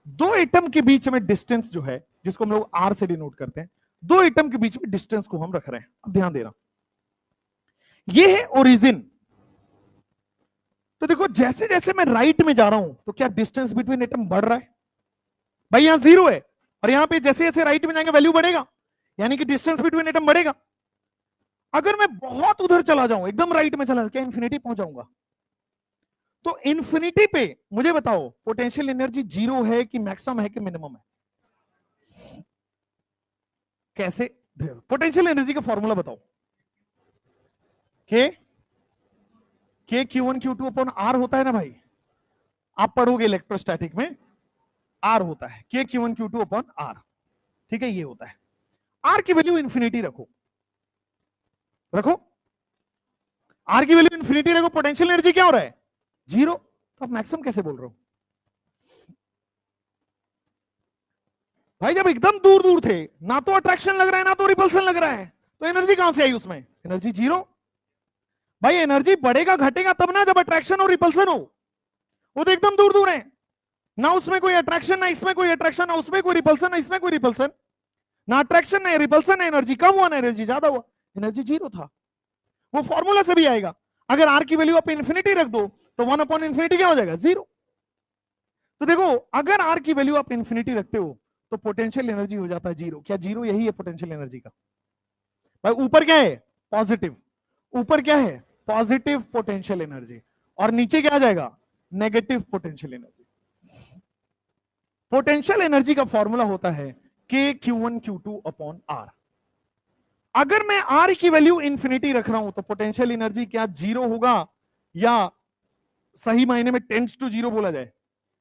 दो एटम के बीच में डिस्टेंस जो है, जिसको हम लोग आर से डिनोट करते हैं, दो एटम के बीच में डिस्टेंस को हम रख रहे हैं। अब ध्यान देना, ये है ओरिजिन। तो देखो जैसे जैसे मैं राइट में जा रहा हूं तो क्या डिस्टेंस बिटवीन एटम बढ़ रहा है? भाई यहां 0 है, और यहां पे जैसे जैसे राइट में जाएंगे वैल्यू बढ़ेगा, यानी कि डिस्टेंस बिटवीन एटम बढ़ेगा। अगर मैं बहुत उधर चला जाऊं, एकदम राइट में चला, क्या इंफिनिटी पहुंच जाऊंगा? तो इंफिनिटी पे मुझे बताओ पोटेंशियल एनर्जी 0 है कि मैक्सिमम है कि मिनिमम है? कैसे? पोटेंशियल एनर्जी का फॉर्मूला बताओ। के Q1 Q2 अपॉन आर होता है ना भाई, आप पढ़ोगे इलेक्ट्रोस्टैटिक में, आर होता है के Q1 Q2 अपॉन आर। ठीक है, ये होता है। आर की वैल्यू इंफिनिटी रखो, रखो आर की वैल्यू इंफिनिटी रखो, पोटेंशियल एनर्जी क्या हो रहा है? 0। तो आप मैक्सिमम कैसे बोल रहे हो भाई? जब एकदम दूर दूर थे, ना तो अट्रैक्शन लग रहा है ना तो रिपल्सन लग रहा है, तो एनर्जी कहां से आई उसमें? एनर्जी 0। भाई एनर्जी बढ़ेगा घटेगा तब ना, जब अट्रैक्शन और रिपल्सन हो। वो तो एकदम दूर दूर है, ना उसमें कोई अट्रैक्शन, ना इसमें कोई अट्रैक्शन, ना उसमें कोई रिपल्सन, ना इसमें कोई रिपल्सन, ना अट्रैक्शन ना रिपल्सन, ना एनर्जी कम हुआ ना एनर्जी ज्यादा हुआ, एनर्जी 0 था। वो फॉर्मूला से भी आएगा, अगर आर की वैल्यू आप इंफिनिटी रख दो तो 1 अपॉन इंफिनिटी क्या हो जाएगा? 0। तो देखो अगर आर की वैल्यू आप इंफिनिटी रखते हो तो पोटेंशियल एनर्जी हो जाता है 0। क्या 0 यही है पोटेंशियल एनर्जी का? भाई ऊपर क्या है? पॉजिटिव। ऊपर क्या है? पॉजिटिव पोटेंशियल एनर्जी, और नीचे क्या आ जाएगा? Negative potential energy. Potential energy का फॉर्मूला होता है के Q1 Q2 अपॉन आर। अगर मैं आर की वैल्यू इंफिनिटी रख रहा हूं तो पोटेंशियल एनर्जी क्या 0 होगा, या सही मायने में टेंड्स टू 0 बोला जाए?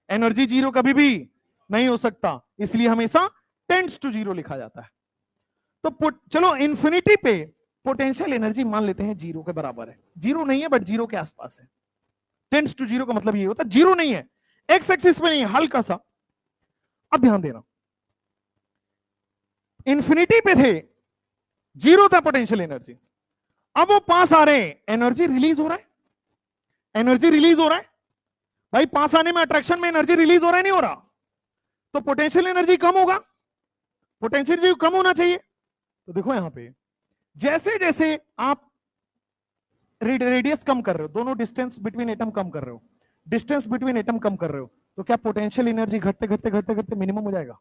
एनर्जी 0 कभी भी नहीं हो सकता, इसलिए हमेशा टेंड्स टू 0 लिखा जाता है। तो चलो इंफिनिटी पे पोटेंशियल एनर्जी मान लेते हैं 0 के बराबर है, 0 नहीं है बट 0 के आसपास है। टेंड्स टू जीरो का मतलब ये होता है जीरो नहीं है, एक्स एक्सिस में नहीं है, हल्का सा। अब ध्यान देना, इंफिनिटी पे थे, जीरो था पोटेंशियल एनर्जी, अब वो पास आ रहे हैं, एनर्जी रिलीज हो रहा है, एनर्जी रिलीज हो रहा है। भाई पास आने में अट्रैक्शन में एनर्जी रिलीज हो रहा है, नहीं हो रहा? तो पोटेंशियल एनर्जी कम होगा, पोटेंशियल एनर्जी कम होना चाहिए। तो देखो यहां पे जैसे जैसे आप रेडियस कम कर रहे हो, दोनों डिस्टेंस बिटवीन एटम कम कर रहे हो, डिस्टेंस बिटवीन एटम कम कर रहे हो, तो क्या पोटेंशियल एनर्जी घटते घटते घटते घटते मिनिमम हो जाएगा?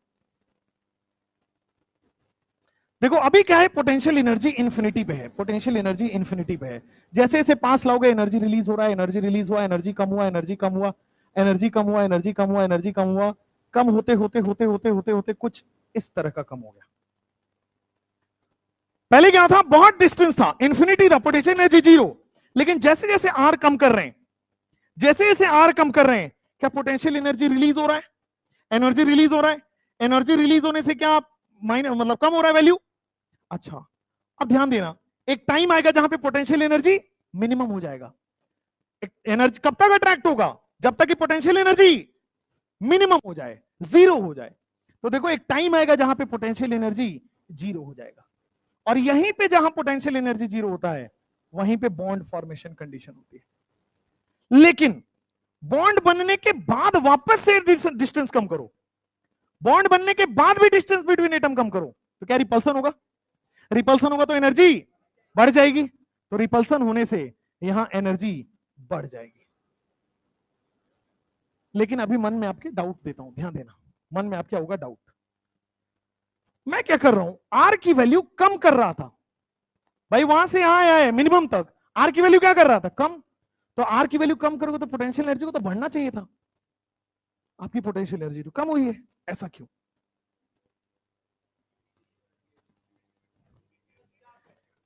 देखो अभी क्या है, पोटेंशियल एनर्जी इंफिनिटी पे है, पोटेंशियल एनर्जी इंफिनिटी पे है। जैसे जैसे पास लाओगे एनर्जी रिलीज हो रहा है, एनर्जी रिलीज हुआ, एनर्जी कम हुआ, एनर्जी कम हुआ, एनर्जी कम हुआ, एनर्जी कम हुआ, एनर्जी कम हुआ, कम होते होते होते होते होते होते कुछ इस तरह का कम हो गया। पहले क्या था, बहुत डिस्टेंस था, इंफिनिटी था, पोटेंशियल एनर्जी जीरो, लेकिन जैसे जैसे आर कम कर रहे हैं, जैसे जैसे आर कम कर रहे हैं, क्या पोटेंशियल एनर्जी रिलीज हो रहा है, एनर्जी रिलीज हो रहा है, एनर्जी रिलीज होने से क्या माइनस मतलब कम हो रहा है वैल्यू। अच्छा अब ध्यान देना, एक टाइम आएगा जहां पे पोटेंशियल एनर्जी मिनिमम हो जाएगा। एनर्जी कब तक अट्रैक्ट होगा, जब तक कि पोटेंशियल एनर्जी मिनिमम हो जाए, जीरो हो जाए। तो देखो एक टाइम आएगा जहां पे पोटेंशियल एनर्जी जीरो हो जाएगा, और यहीं पे जहां पोटेंशियल एनर्जी जीरो होता है वहीं पे बॉन्ड फॉर्मेशन कंडीशन होती है। लेकिन बॉन्ड बनने के बाद वापस से डिस्टेंस कम करो, बॉन्ड बनने के बाद भी डिस्टेंस बिटवीन एटम कम करो, तो क्या रिपल्सन होगा? रिपल्सन होगा तो एनर्जी बढ़ जाएगी, तो रिपल्सन होने से यहां एनर्जी बढ़ जाएगी। लेकिन अभी मन में आपके डाउट देता हूं, ध्यान देना, मन में आपके होगा डाउट, मैं क्या कर रहा हूं, आर की वैल्यू कम कर रहा था, भाई वहां से यहां आया है मिनिमम तक, आर की वैल्यू क्या कर रहा था, कम। तो आर की वैल्यू कम करोगे तो पोटेंशियल एनर्जी को तो बढ़ना चाहिए था, आपकी पोटेंशियल एनर्जी तो कम हुई है, ऐसा क्यों?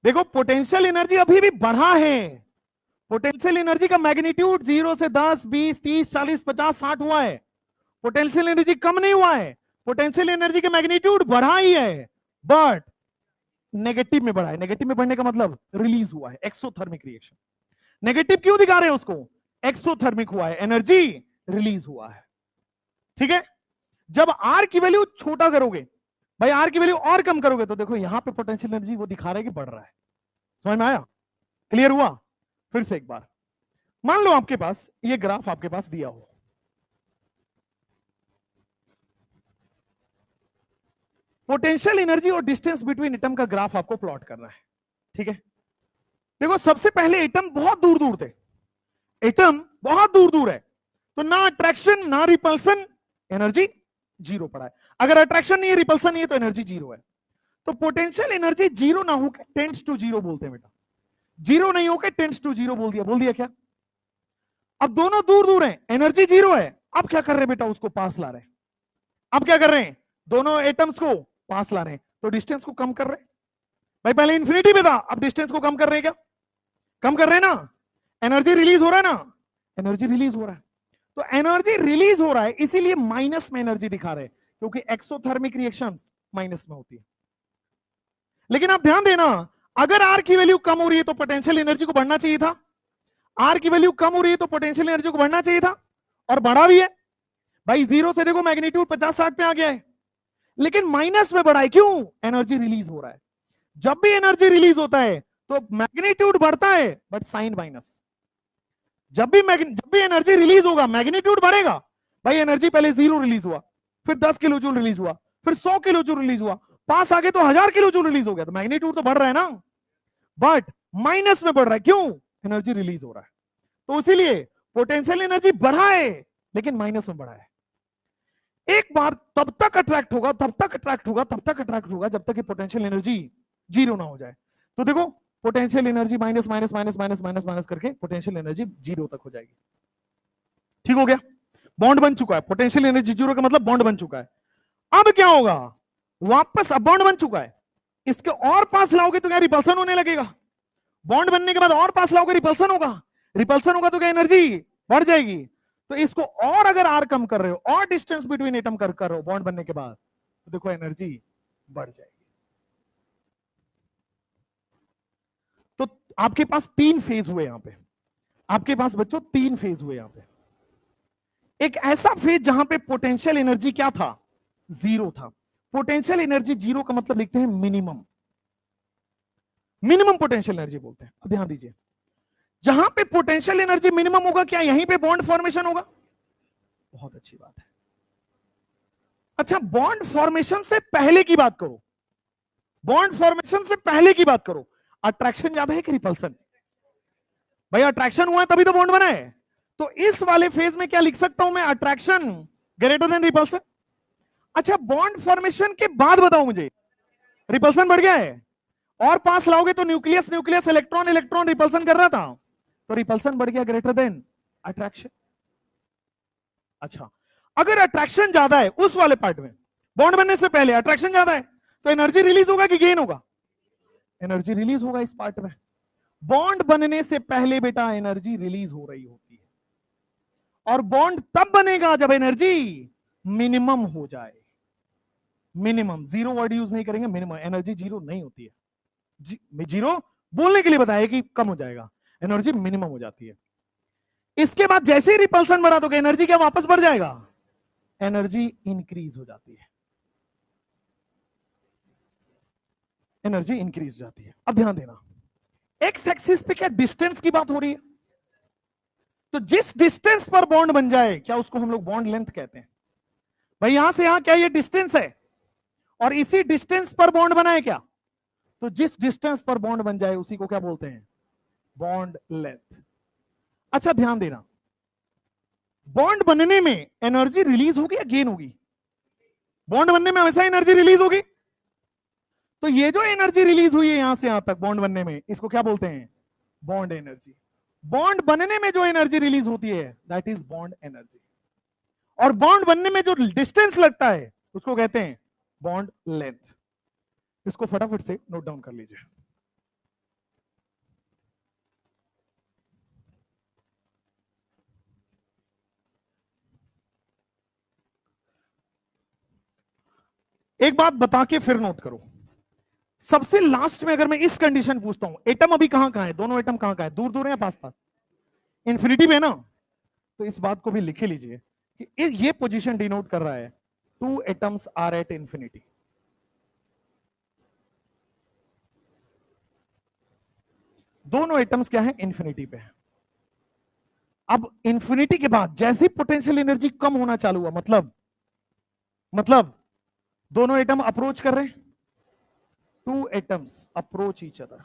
देखो पोटेंशियल एनर्जी अभी भी बढ़ा है, पोटेंशियल एनर्जी का मैग्नीट्यूड 0 से 10 20 30 40 50 60 हुआ है, पोटेंशियल एनर्जी कम नहीं हुआ है, पोटेंशियल एनर्जी का मैग्नीट्यूड बढ़ा ही है, बट नेगेटिव में बढ़ा है। नेगेटिव में बढ़ने का मतलब रिलीज हुआ है, एक्सोथर्मिक रिएक्शन। नेगेटिव क्यों दिखा रहे हैं उसको, एक्सोथर्मिक हुआ है, एनर्जी रिलीज हुआ है। ठीक है, जब आर की वैल्यू छोटा करोगे, भाई आर की वैल्यू और कम करोगे, तो देखो यहां पे पोटेंशियल एनर्जी वो दिखा रहा है कि बढ़ रहा है। समझ में आया, क्लियर हुआ? फिर से एक बार मान लो आपके पास ये ग्राफ आपके पास दिया हो, पोटेंशियल एनर्जी और डिस्टेंस बिटवीन एटम का ग्राफ आपको प्लॉट करना है। ठीक है, देखो सबसे पहले एटम बहुत दूर दूर थे, एटम बहुत दूर दूर है, तो ना अट्रैक्शन ना रिपल्सन, एनर्जी जीरो पड़ा है। अगर अट्रैक्शन नहीं है रिपल्सन नहीं है तो एनर्जी जीरो है। तो पोटेंशियल एनर्जी जीरो ना होकर टेंड्स टू जीरो बोलते हैं बेटा, जीरो नहीं होकर टेंड्स टू जीरो बोल दिया क्या? अब दोनों दूर दूर हैं, एनर्जी जीरो है, अब क्या कर रहे हैं बेटा, उसको पास ला रहे हैं। अब क्या कर रहे हैं, दोनों एटम्स को पास ला रहे हैं, तो डिस्टेंस को कम कर रहे हैं। भाई पहले इंफिनिटी में था, अब डिस्टेंस को कम कर रहे हैं, क्या कम कर रहे हैं ना, एनर्जी रिलीज हो रहा है ना, एनर्जी रिलीज हो रहा है। तो एनर्जी रिलीज हो रहा है इसीलिए माइनस में एनर्जी दिखा रहे हैं, क्योंकि एक्सोथर्मिक रिएक्शंस माइनस में होती है। लेकिन आप ध्यान देना, अगर आर की वैल्यू कम हो रही है तो पोटेंशियल एनर्जी को बढ़ना चाहिए था, आर की वैल्यू कम हो रही है तो पोटेंशियल एनर्जी को बढ़ना चाहिए था, और बढ़ा भी है। भाई जीरो से देखो मैग्नीट्यूड 50-60 पे आ गया है, लेकिन माइनस में बढ़ा है, क्यों? एनर्जी रिलीज हो रहा है। जब भी एनर्जी रिलीज होता है तो मैग्नीट्यूड बढ़ता है बट साइन माइनस। जब भी एनर्जी रिलीज होगा मैग्नीट्यूड बढ़ेगा। भाई एनर्जी पहले 0 रिलीज हुआ, फिर 10 किलो जूल रिलीज हुआ, फिर 100 किलो जूल रिलीज हुआ, पास आगे तो 1000 किलो जूल रिलीज हो गया, तो मैग्नीट्यूड तो बढ़ रहा है ना, बट माइनस में बढ़ रहा है, क्यों? एनर्जी रिलीज हो रहा है। तो इसीलिए पोटेंशियल एनर्जी बढ़ा है लेकिन माइनस में बढ़ा है। एक बार तब तक अट्रैक्ट होगा, तब तक अट्रैक्ट होगा, तब तक अट्रैक्ट होगा जब तक कि पोटेंशियल एनर्जी जीरो ना हो जाए। तो देखो potential energy minus minus minus minus minus minus करके पोटेंशियल एनर्जी जीरो तक हो जाएगी। ठीक हो गया, बॉन्ड बन चुका है, पोटेंशियल एनर्जी जीरो का मतलब बॉन्ड बन चुका है। अब क्या होगा, वापस अब बॉन्ड बन चुका है, इसके और पास लाओगे तो क्या रिपल्सन होने लगेगा, बॉन्ड बनने के बाद और पास लाओगे रिपल्सन होगा, रिपल्सन होगा तो क्या एनर्जी बढ़ जाएगी। तो इसको और अगर आर कम कर रहे हो और डिस्टेंस बिटवीन एटम कर रहे हो बॉन्ड बनने के बाद, तो देखो एनर्जी बढ़ जाएगी। तो आपके पास 3 फेज हुए यहां पे, आपके पास बच्चों 3 फेज हुए यहां पे। एक ऐसा फेज जहां पे पोटेंशियल एनर्जी क्या था, 0 था। पोटेंशियल एनर्जी 0 का मतलब लिखते हैं मिनिमम, मिनिमम पोटेंशियल एनर्जी बोलते हैं। अब ध्यान दीजिए, जहां पे पोटेंशियल एनर्जी मिनिमम होगा, क्या यहीं पे बॉन्ड फॉर्मेशन होगा? बहुत अच्छी बात है। अच्छा, बॉन्ड फॉर्मेशन से पहले की बात करो, बॉन्ड फॉर्मेशन से पहले की बात करो, अट्रैक्शन ज्यादा है कि रिपल्सन? भाई अट्रैक्शन हुआ है तभी तो बॉन्ड बना है। तो इस वाले फेज में क्या लिख सकता हूं मैं, अट्रैक्शन ग्रेटर देन रिपल्सन। अच्छा, बॉन्ड फॉर्मेशन के बाद बताओ मुझे, रिपल्सन बढ़ गया है, और पास लाओगे तो nucleus nucleus, electron electron, repulsion कर रहा था, तो रिपल्सन बढ़ गया ग्रेटर देन अट्रैक्शन। अच्छा, अगर अट्रैक्शन ज्यादा है उस वाले पार्ट में, बॉन्ड बनने से पहले अट्रैक्शन ज्यादा है, तो एनर्जी रिलीज होगा कि गेन होगा? एनर्जी रिलीज होगा इस पार्ट में। बॉन्ड बनने से पहले बेटा एनर्जी रिलीज हो रही होती है, और बॉन्ड तब बनेगा जब एनर्जी मिनिमम हो जाए। मिनिमम, जीरो वर्ड यूज नहीं करेंगे, मिनिमम। एनर्जी जीरो नहीं होती है, जीरो बोलने के लिए बताया कि कम हो जाएगा, एनर्जी मिनिमम हो जाती है। इसके बाद जैसे ही रिपल्सन बढ़ा तो एनर्जी क्या वापस बढ़ जाएगा? एनर्जी इंक्रीज हो जाती है, एनर्जी इंक्रीज हो जाती है। अब ध्यान देना, एक्स एक्सिस पे क्या डिस्टेंस की बात हो रही है, तो जिस डिस्टेंस पर बॉन्ड बन जाए, क्या उसको हम लोग बॉन्ड लेंथ कहते हैं? भाई यहां से यहां क्या ये डिस्टेंस है, और इसी डिस्टेंस पर बॉन्ड बना है क्या? तो जिस डिस्टेंस पर बॉन्ड बन जाए उसी को क्या बोलते हैं? Bond length. अच्छा ध्यान देना, बॉन्ड बनने में एनर्जी रिलीज होगी या गेन होगी? बॉन्ड बनने में हमेशा एनर्जी रिलीज होगी। तो ये जो एनर्जी रिलीज हुई है यहां से यहां तक बॉन्ड बनने में, इसको क्या बोलते हैं? Bond energy. बॉन्ड बनने में जो एनर्जी रिलीज होती है दैट इज बॉन्ड एनर्जी, और बॉन्ड बनने में जो डिस्टेंस लगता है उसको कहते हैं बॉन्ड लेंथ। इसको फटाफट से नोट डाउन कर लीजिए। एक बात बता के फिर नोट करो, सबसे लास्ट में अगर मैं इस कंडीशन पूछता हूं, एटम अभी कहां कहां है, दोनों एटम कहां कहां है, दूर दूर है या पास पास? इंफिनिटी पे है ना, तो इस बात को भी लिखे लीजिए कि ये पोजीशन डिनोट कर रहा है two atoms are at infinity. दोनों एटम्स क्या है, इंफिनिटी पे है। अब इंफिनिटी के बाद जैसी पोटेंशियल एनर्जी कम होना चालू हुआ, मतलब दोनों एटम अप्रोच कर रहे हैं, two atoms approach each other.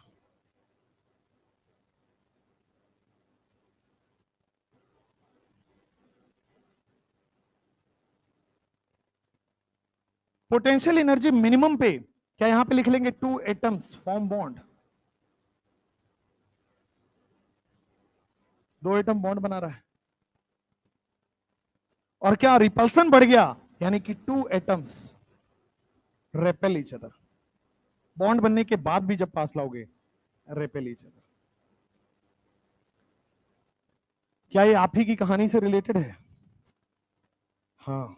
Potential energy minimum पे क्या यहां पे लिख लेंगे, टू एटम्स फॉर्म बॉन्ड, दो एटम बॉन्ड बना रहा है, और क्या रिपल्सन बढ़ गया, यानी कि two atoms repel each other. Bond बनने के बाद भी जब पास लाओगे, रेपेल ईच अदर। क्या ये आप ही की कहानी से रिलेटेड है? हाँ,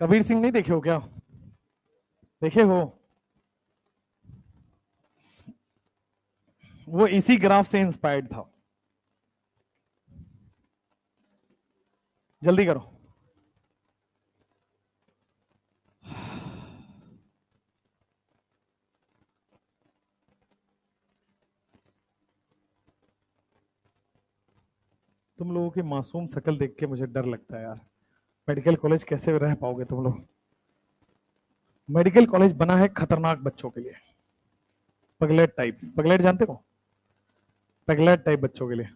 कबीर सिंह नहीं देखे हो क्या? देखे हो? वो इसी ग्राफ से इंस्पायर्ड था। जल्दी करो। तुम लोगों की मासूम शक्ल देख के मुझे डर लगता है यार, मेडिकल कॉलेज कैसे रह पाओगे तुम लोग? मेडिकल कॉलेज बना है खतरनाक बच्चों के लिए, पगलेट टाइप, पगलेट जानते हो? पगलेट टाइप बच्चों के लिए।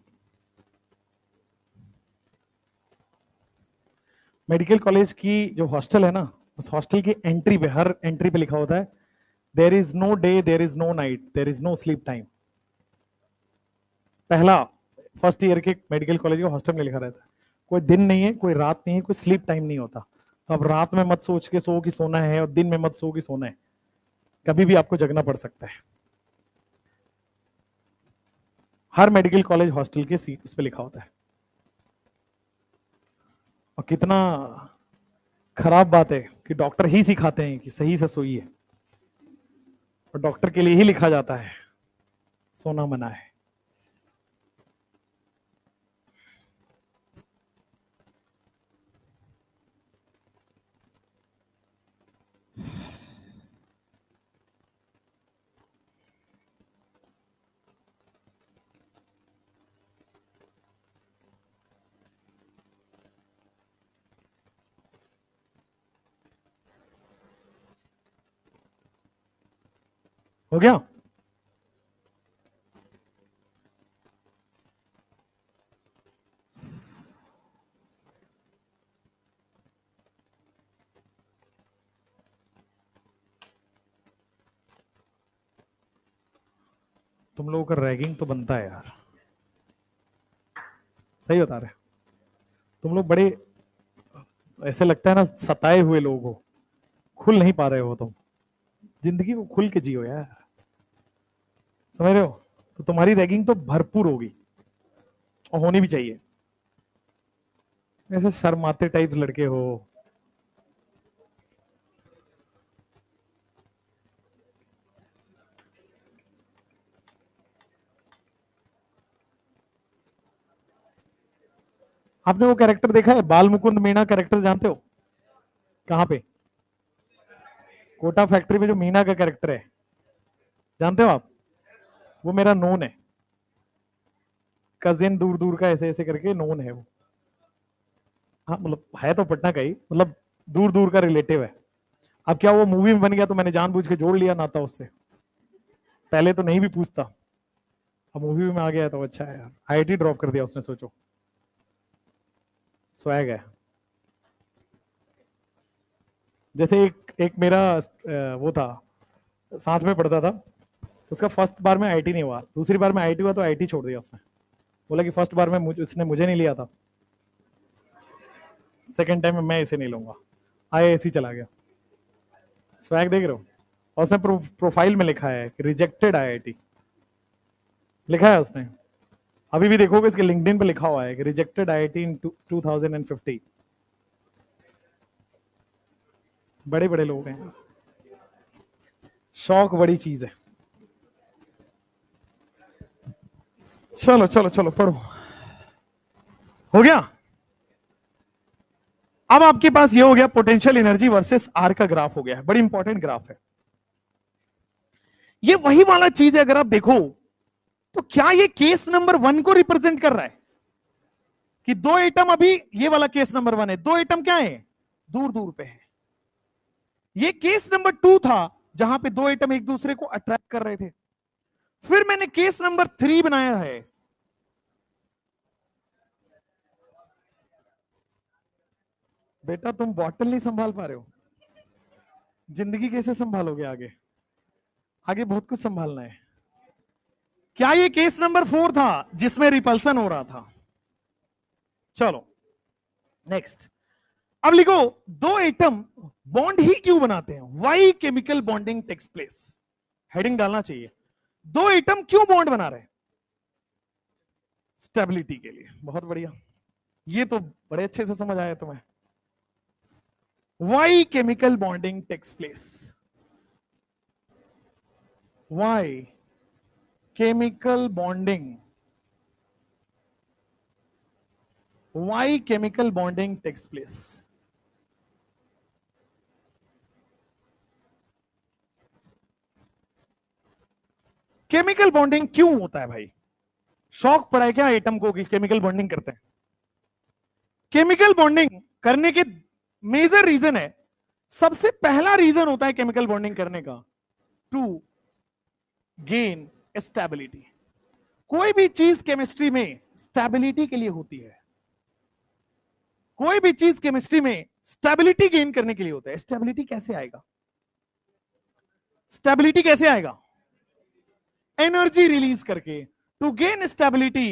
मेडिकल कॉलेज की जो हॉस्टल है ना, उस हॉस्टल की एंट्री पे, हर एंट्री पे लिखा होता है there is no day, there is no night, there is no sleep time. पहला फर्स्ट ईयर के मेडिकल कॉलेज के हॉस्टल में लिखा रहता है कोई दिन नहीं है, कोई रात नहीं है, कोई स्लीप टाइम नहीं होता। तो अब रात में मत सोच के सो कि सोना है, और दिन में मत सो कि सोना है, कभी भी आपको जगना पड़ सकता है। हर मेडिकल कॉलेज हॉस्टल के सीट उस पर लिखा होता है। और कितना खराब बात है कि डॉक्टर ही सिखाते हैं कि सही से सोइए, और डॉक्टर के लिए ही लिखा जाता है सोना मना है। हो गया? तुम लोगों का रैगिंग तो बनता है यार, सही बता रहे। तुम लोग बड़े ऐसे लगता है ना सताए हुए लोग हो, खुल नहीं पा रहे हो तुम। जिंदगी को खुल के जियो यार, समझ रहे हो? तो तुम्हारी रैगिंग तो भरपूर होगी और होनी भी चाहिए। ऐसे शर्माते टाइप लड़के हो। आपने वो कैरेक्टर देखा है, बाल मुकुंद मीना कैरेक्टर, जानते हो कहां पे? कोटा फैक्ट्री में जो मीना का कैरेक्टर है, जानते हो आप? वो मेरा नोन है, कजिन दूर दूर का, ऐसे ऐसे करके नोन है वो। हाँ मतलब है तो पटना का ही, मतलब दूर दूर का रिलेटिव है। अब क्या वो मूवी में बन गया तो मैंने जानबूझ के जोड़ लिया नाता उससे, पहले तो नहीं भी पूछता। अब मूवी में आ गया तो अच्छा है यार, आईआईटी ड्रॉप कर दिया उसने, सोचो। स्वैग है। जैसे एक एक मेरा वो था, साथ में पढ़ता था, उसका फर्स्ट बार में आईआईटी नहीं हुआ, दूसरी बार में आईआईटी हुआ तो आईआईटी छोड़ दिया उसने। बोला कि फर्स्ट बार में इसने मुझे नहीं लिया था, सेकंड टाइम में मैं इसे नहीं लूंगा, आईआईएससी चला गया। स्वैग देख रहे हो? और उसने प्रोफाइल में लिखा है कि रिजेक्टेड आईआईटी, लिखा है उसने। अभी भी देखोगे इसके लिंक्डइन पे लिखा हुआ है कि रिजेक्टेड आईआईटी इन 2050। बड़े बड़े लोग हैं, शौक बड़ी चीज है। चलो चलो चलो पढ़ो, हो गया? अब आपके पास ये हो गया पोटेंशियल एनर्जी वर्सेस आर का ग्राफ हो गया है, बड़ी इंपॉर्टेंट ग्राफ है। ये वही वाला चीज है, अगर आप देखो तो क्या ये केस नंबर 1 को रिप्रेजेंट कर रहा है कि दो एटम, अभी ये वाला केस नंबर 1 है, दो एटम क्या है, दूर दूर पे है। ये केस नंबर 2 था जहां पे दो एटम एक दूसरे को अट्रैक्ट कर रहे थे। फिर मैंने केस नंबर 3 बनाया है। बेटा तुम बॉटल नहीं संभाल पा रहे हो, जिंदगी कैसे संभालोगे आगे? आगे बहुत कुछ संभालना है। क्या ये केस नंबर 4 था जिसमें रिपल्सन हो रहा था? चलो नेक्स्ट। अब लिखो, दो एटम बॉन्ड ही क्यों बनाते हैं, why chemical bonding takes place. Heading डालना चाहिए, दो एटम क्यों बॉन्ड बना रहे हैं? स्टेबिलिटी के लिए। बहुत बढ़िया, ये तो बड़े अच्छे से समझ आया तुम्हें। Why chemical bonding takes place, why chemical bonding, why chemical bonding takes place. Chemical bonding क्यों होता है भाई? शौक पड़ा है क्या एटम को कि केमिकल बॉन्डिंग करते हैं? केमिकल बॉन्डिंग करने के मेजर रीजन है, सबसे पहला रीजन होता है केमिकल बॉन्डिंग करने का, टू गेन स्टेबिलिटी। कोई भी चीज केमिस्ट्री में स्टेबिलिटी के लिए होती है, कोई भी चीज केमिस्ट्री में स्टेबिलिटी गेन करने के लिए होता है। स्टेबिलिटी कैसे आएगा? स्टेबिलिटी कैसे आएगा? एनर्जी रिलीज करके, to gain stability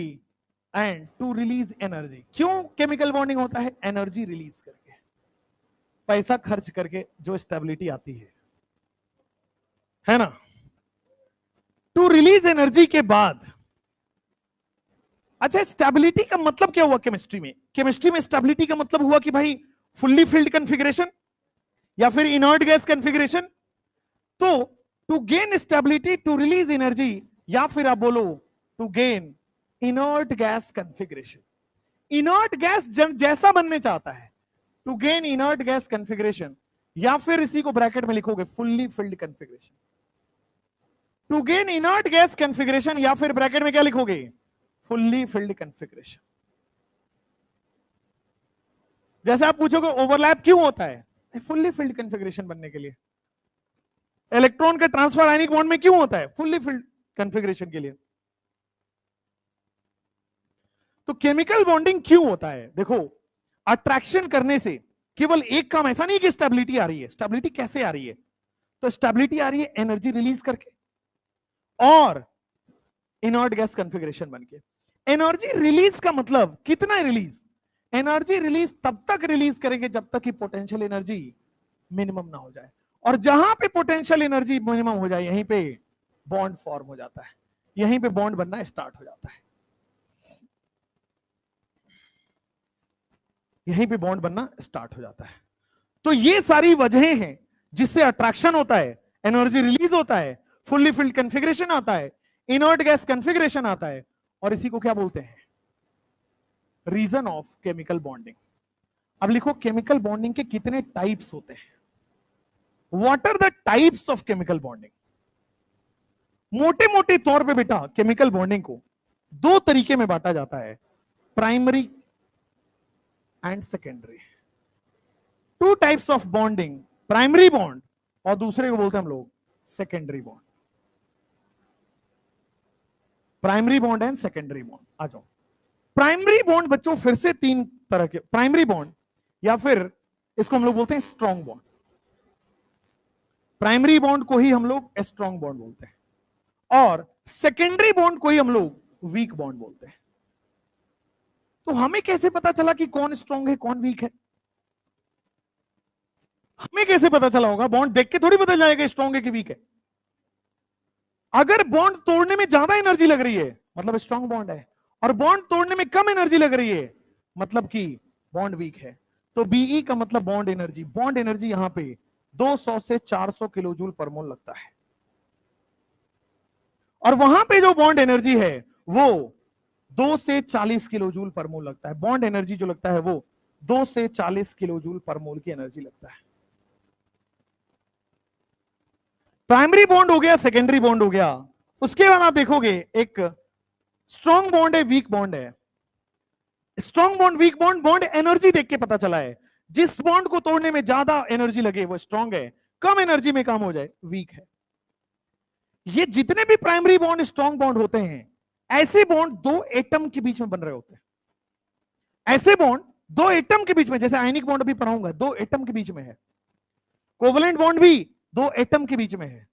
and to release energy. क्यों केमिकल बॉन्डिंग होता है? एनर्जी रिलीज करके, पैसा खर्च करके जो स्टेबिलिटी आती है ना। टू रिलीज एनर्जी के बाद, अच्छा स्टेबिलिटी का मतलब क्या हुआ केमिस्ट्री में? केमिस्ट्री में स्टेबिलिटी का मतलब हुआ कि भाई फुल्ली फिल्ड कॉन्फ़िगरेशन या फिर इनर्ट गैस कॉन्फ़िगरेशन। तो to gain stability, to release energy, या फिर आप बोलो to gain inert gas configuration. Inert gas जैसा बनने चाहता है, to gain inert gas configuration, या फिर इसी को ब्रैकेट में लिखोगे fully filled configuration. To gain inert gas configuration, या फिर ब्रैकेट में क्या लिखोगे? Fully filled configuration. जैसे आप पूछोगे ओवरलैप क्यों होता है? फुल्ली फिल्ड कॉन्फ़िगरेशन बनने के लिए। इलेक्ट्रॉन का ट्रांसफर आयनिक बॉन्ड में क्यों होता है? फुल्ली फिल्ड कॉन्फ़िगरेशन के लिए। तो केमिकल बॉन्डिंग क्यों होता है? देखो, अट्रैक्शन करने से केवल एक काम, ऐसा नहीं कि स्टेबिलिटी आ रही है। स्टेबिलिटी कैसे आ रही है? तो स्टेबिलिटी आ रही है एनर्जी रिलीज करके और इनर्ट गैस कॉन्फ़िगरेशन बनके। एनर्जी रिलीज का मतलब कितना रिलीज? एनर्जी रिलीज तब तक रिलीज करेंगे जब तक कि पोटेंशियल एनर्जी मिनिमम ना हो जाए, और जहां पे पोटेंशियल एनर्जी मिनिमम हो जाए यहीं पे बॉन्ड फॉर्म हो जाता है, यहीं पे बॉन्ड बनना स्टार्ट हो जाता है, यहीं पे बॉन्ड बनना स्टार्ट हो जाता है। तो ये सारी वजहें हैं जिससे अट्रैक्शन होता है, एनर्जी रिलीज होता है, फुल्ली फिल्ड कॉन्फ़िगरेशन आता है, इनर्ट गैस कॉन्फ़िगरेशन आता है, और इसी को क्या बोलते हैं? Reason of chemical bonding. अब लिखो, केमिकल बॉन्डिंग के कितने टाइप्स होते हैं? What are the types of chemical bonding? मोटे मोटे तौर पे बेटा केमिकल बॉन्डिंग को दो तरीके में बांटा जाता है, primary and secondary. Two types of bonding, primary bond और दूसरे को बोलते हैं हम लोग secondary bond. Primary bond and secondary bond. आ जाओ। प्राइमरी बॉन्ड बच्चों फिर से तीन तरह के, प्राइमरी बॉन्ड या फिर इसको हम लोग बोलते हैं स्ट्रॉन्ग बॉन्ड। प्राइमरी बॉन्ड को ही हम लोग स्ट्रॉन्ग बॉन्ड बोलते हैं और सेकेंडरी बॉन्ड को ही हम लोग वीक बॉन्ड बोलते हैं। तो हमें कैसे पता चला कि कौन स्ट्रॉन्ग है कौन वीक है? हमें कैसे पता चला होगा? बॉन्ड देख के थोड़ी पता जाएगा स्ट्रॉन्ग है कि वीक है। अगर बॉन्ड तोड़ने में ज्यादा एनर्जी लग रही है मतलब स्ट्रॉन्ग बॉन्ड है, और बॉन्ड तोड़ने में कम एनर्जी लग रही है मतलब कि बॉन्ड वीक है। तो बीई का मतलब बॉन्ड एनर्जी। बॉन्ड एनर्जी यहां पे 200 से 400 किलो जूल पर मोल लगता है, और वहां पे जो बॉन्ड एनर्जी है वो 2 से 40 किलो जूल पर मोल लगता है। बॉन्ड एनर्जी जो लगता है वो 2 से 40 किलो जूल पर मोल की एनर्जी लगता है। प्राइमरी बॉन्ड हो गया, सेकेंडरी बॉन्ड हो गया। उसके बाद आप देखोगे एक स्ट्रॉन्ग बॉन्ड है, वीक बॉन्ड है। Strong bond, weak bond, bond energy देख के पता चला है। जिस बॉन्ड को तोड़ने में ज्यादा एनर्जी लगे वो स्ट्रॉन्ग है, कम एनर्जी में काम हो जाए वीक है। ये जितने भी प्राइमरी बॉन्ड स्ट्रॉन्ग बॉन्ड होते हैं, ऐसे बॉन्ड दो एटम के बीच में बन रहे होते हैं। ऐसे बॉन्ड दो एटम के बीच में, जैसे आयनिक बॉन्ड अभी पढ़ाऊंगा, दो एटम के बीच में है। कोवलेंट बॉन्ड भी दो एटम के बीच में है।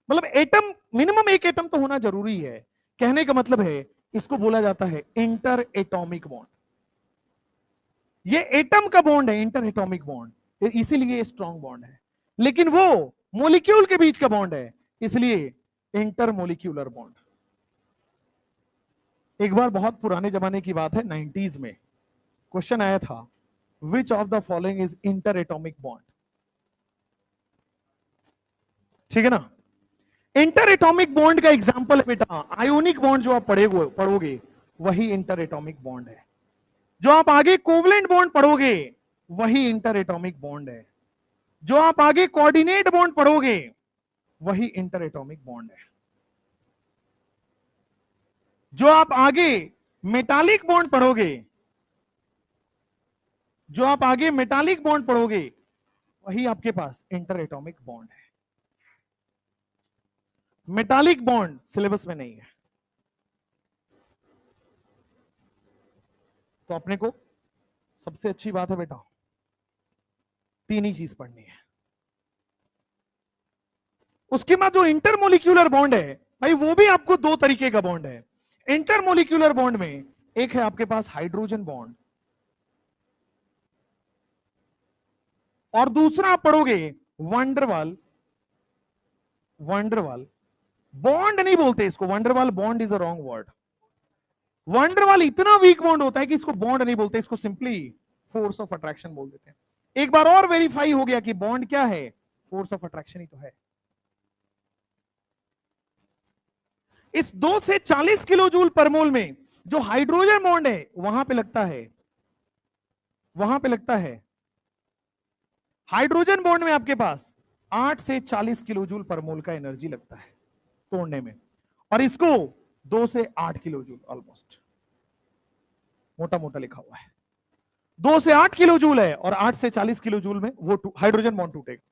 मतलब एटम, मिनिमम एक एटम तो होना जरूरी है। कहने का मतलब है इसको बोला जाता है इंटर एटॉमिक बॉन्ड। ये एटम का बॉन्ड है, इंटर एटॉमिक बॉन्ड, इसीलिए स्ट्रॉन्ग बॉन्ड है। लेकिन वो मॉलिक्यूल के बीच का बॉन्ड है, इसलिए इंटर मॉलिक्यूलर बॉन्ड। एक बार बहुत पुराने जमाने की बात है, 90s में क्वेश्चन आया था, which of the following is inter atomic bond? ठीक है ना। इंटर एटॉमिक बॉन्ड का एग्जांपल है बेटा आयोनिक बॉन्ड। जो आप पढ़ोगे वही इंटर एटॉमिक बॉन्ड है। जो आप आगे कोवलेंट बॉन्ड पढ़ोगे वही इंटर एटॉमिक बॉन्ड है। जो आप आगे कोऑर्डिनेट बॉन्ड पढ़ोगे वही इंटर एटॉमिक बॉन्ड है। जो आप आगे मेटालिक बॉन्ड पढ़ोगे, जो आप आगे मेटालिक बॉन्ड पढ़ोगे वही आपके पास इंटर एटॉमिक बॉन्ड है। मेटालिक बॉन्ड सिलेबस में नहीं है, तो अपने को सबसे अच्छी बात है बेटा तीन ही चीज पढ़नी है। उसके बाद जो इंटरमोलिक्यूलर बॉन्ड है भाई, वो भी आपको दो तरीके का बॉन्ड है। इंटरमोलिक्यूलर बॉन्ड में एक है आपके पास हाइड्रोजन बॉन्ड, और दूसरा आप पढ़ोगे वंडरवाल। वंडरवाल बॉन्ड नहीं बोलते इसको, van der Waals bond is a wrong word. Van der Waals इतना वीक बॉन्ड होता है कि इसको बॉन्ड नहीं बोलते, इसको सिंपली फोर्स ऑफ अट्रैक्शन बोल देते हैं। एक बार और वेरीफाई हो गया कि बॉन्ड क्या है, फोर्स ऑफ अट्रैक्शन ही तो है। इस 2 से 40 किलो जूल पर मोल में जो हाइड्रोजन बॉन्ड है वहां पे लगता है, वहां पे लगता है हाइड्रोजन बॉन्ड में आपके पास 8 से 40 किलो जूल पर मोल का एनर्जी लगता है तोड़ने में, और इसको 2 से 8 किलो जूल, ऑलमोस्ट मोटा मोटा लिखा हुआ है 2 से 8 किलो जूल है, और 8 से 40 किलो जूल में वो हाइड्रोजन बॉन्ड टूटेगा।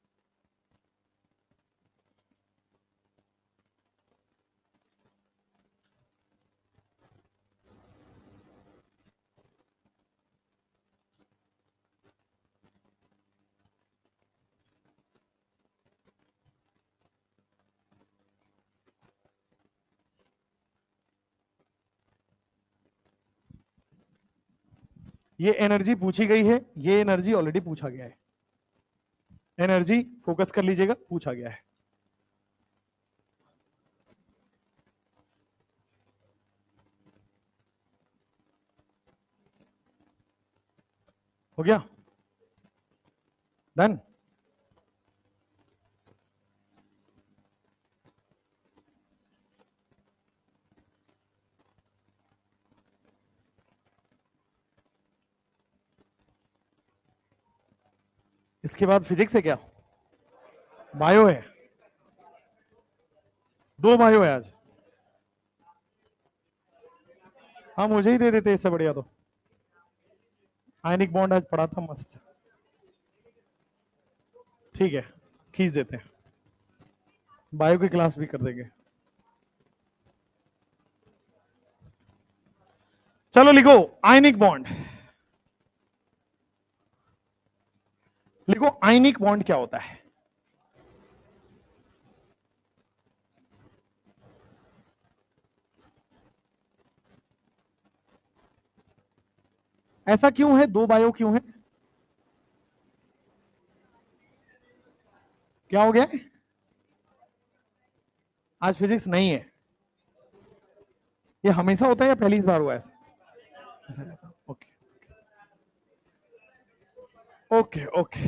ये एनर्जी पूछी गई है, ये एनर्जी ऑलरेडी पूछा गया है। एनर्जी फोकस कर लीजिएगा, पूछा गया है। हो गया, डन। इसके बाद फिजिक्स है क्या? बायो है, 2 बायो है आज। हाँ मुझे ही दे देते इससे बढ़िया तो। आयनिक बॉन्ड आज पढ़ा था मस्त। ठीक है, खींच देते हैं, बायो की क्लास भी कर देंगे। चलो लिखो आयनिक बॉन्ड। लिखो आयनिक बॉन्ड क्या होता है। ऐसा क्यों है, 2 बायो क्यों है? क्या हो गया? आज फिजिक्स नहीं है। ये हमेशा होता है या पहली बार हुआ ऐसा? Okay okay okay.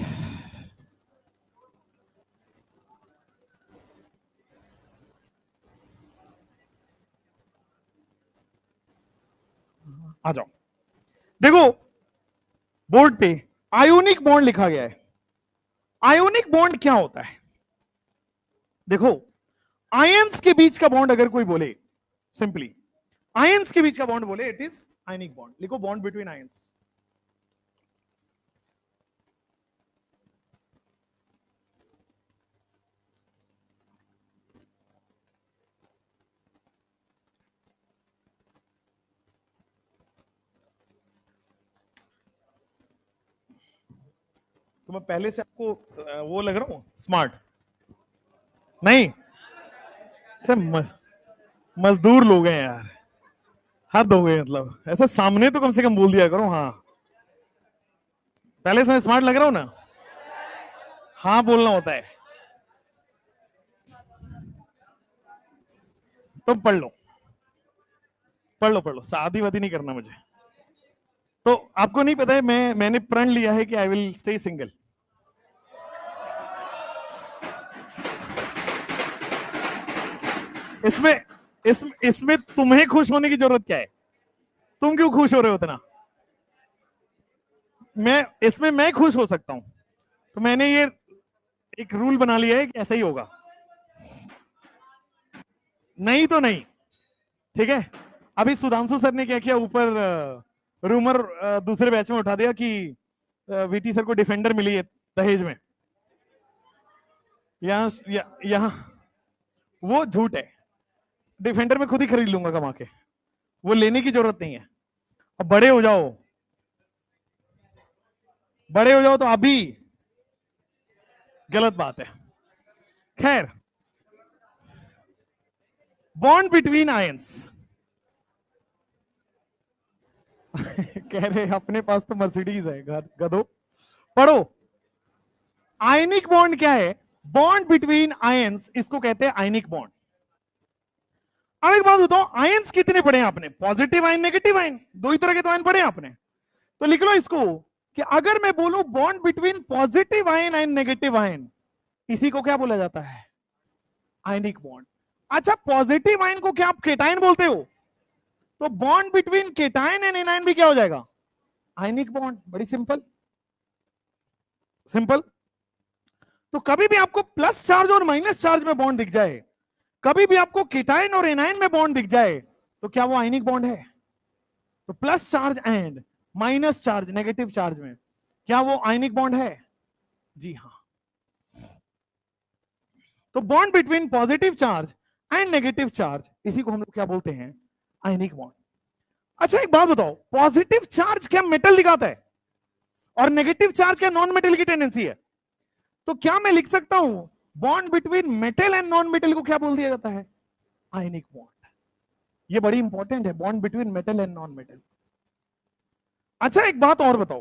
आ जाओ, देखो बोर्ड पे आयोनिक बॉन्ड लिखा गया है। आयोनिक बॉन्ड क्या होता है? देखो आयंस के बीच का बॉन्ड अगर कोई बोले, सिंपली आयंस के बीच का बॉन्ड बोले, इट इज आयनिक बॉन्ड। लिखो बॉन्ड बिटवीन आयंस। तो मैं पहले से आपको वो लग रहा हूं स्मार्ट? नहीं, सब मजदूर लोग हैं यार, हद हो गए। मतलब ऐसा सामने तो कम से कम बोल दिया करो। हाँ पहले से मैं स्मार्ट लग रहा हूं ना? हाँ बोलना होता है। तुम पढ़ लो, पढ़ लो, पढ़ लो, शादी वादी नहीं करना मुझे। तो आपको नहीं पता है, मैंने प्रण लिया है कि आई विल स्टे सिंगल। इसमें इसमें तुम्हें खुश होने की जरूरत क्या है? तुम क्यों खुश हो रहे हो इतना? मैं खुश हो सकता हूं, तो मैंने ये एक रूल बना लिया है कि ऐसा ही होगा। नहीं तो नहीं, ठीक है। अभी सुधांशु सर ने क्या किया, ऊपर रूमर दूसरे बैच में उठा दिया कि वीटी सर को डिफेंडर मिली है दहेज में। यहां वो झूठ है। डिफेंडर में खुद ही खरीद लूंगा कमा के, वो लेने की जरूरत नहीं है। अब बड़े हो जाओ, बड़े हो जाओ तो अभी गलत बात है। खैर, बॉन्ड बिटवीन आयंस कह रहे अपने पास तो मर्सिडीज है, गधो। पढ़ो, आयनिक बॉन्ड क्या है? बॉन्ड बिटवीन आयंस, इसको कहते हैं आयनिक बॉन्ड। अब एक बात बताओ, आयंस कितने पढ़े हैं आपने? पॉजिटिव आयन, नेगेटिव आयन, दो ही तरह के तो आयन पढ़े आपने। तो लिख लो इसको कि अगर मैं बोलूं bond between positive ion and negative ion, इसी को क्या बोला जाता है? Ionic bond. अच्छा, पॉजिटिव आयन को क्या आप केटायन बोलते हो? तो bond between cation and anion भी क्या हो जाएगा? Ionic bond. बड़ी सिंपल, सिंपल। तो कभी भी आपको प्लस चार्ज और माइनस चार्ज में बॉन्ड दिख जाए, कभी भी आपको केटायन और एनायन में बॉन्ड दिख जाए, तो क्या वो आयनिक बॉन्ड है? तो plus charge and minus charge, negative charge में, क्या वो आयनिक बॉन्ड है? जी हां। तो bond between positive charge and negative charge, इसी को हम लोग क्या बोलते हैं? Ionic bond. अच्छा एक बात बताओ, पॉजिटिव चार्ज क्या मेटल दिखाता है और नेगेटिव चार्ज क्या नॉन मेटल की टेंडेंसी है? तो क्या मैं लिख सकता हूं bond between metal and non metal को क्या बोल दिया जाता है? Ionic bond. ये बड़ी इंपॉर्टेंट है, bond between metal and non metal. अच्छा एक बात और बताओ,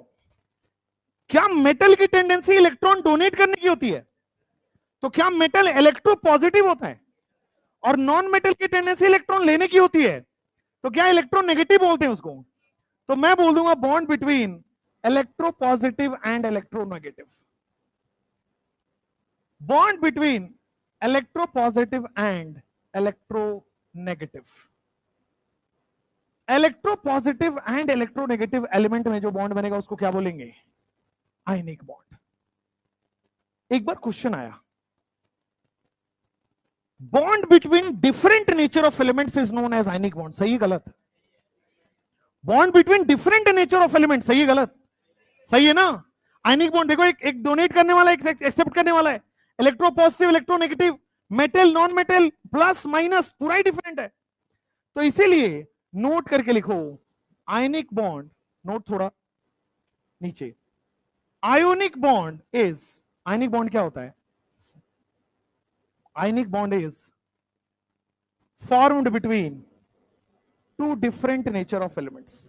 क्या मेटल की टेंडेंसी इलेक्ट्रॉन डोनेट करने की होती है? तो क्या मेटल इलेक्ट्रो पॉजिटिव होता है? और नॉन मेटल की टेंडेंसी इलेक्ट्रॉन लेने की होती है, तो क्या इलेक्ट्रॉन नेगेटिव बोलते हैं उसको? तो मैं बोल दूंगा bond between electropositive and electronegative, bond between electropositive and electronegative. Electropositive and electronegative element में जो बॉन्ड बनेगा उसको क्या बोलेंगे? Ionic bond. एक बार क्वेश्चन आया, bond between different nature of elements is known as ionic bond, सही गलत? Bond between different nature of element, सही गलत? सही है ना? आयनिक बॉन्ड देखो, एक डोनेट करने वाला, एक एक्सेप्ट करने वाला है, electro positive electro negative, metal non metal plus minus पूरा ही डिफरेंट है। तो इसीलिए नोट करके लिखो आयनिक बॉन्ड, नोट थोड़ा नीचे, ionic bond is, ionic bond क्या होता है? Ionic bond is formed between two different nature of elements.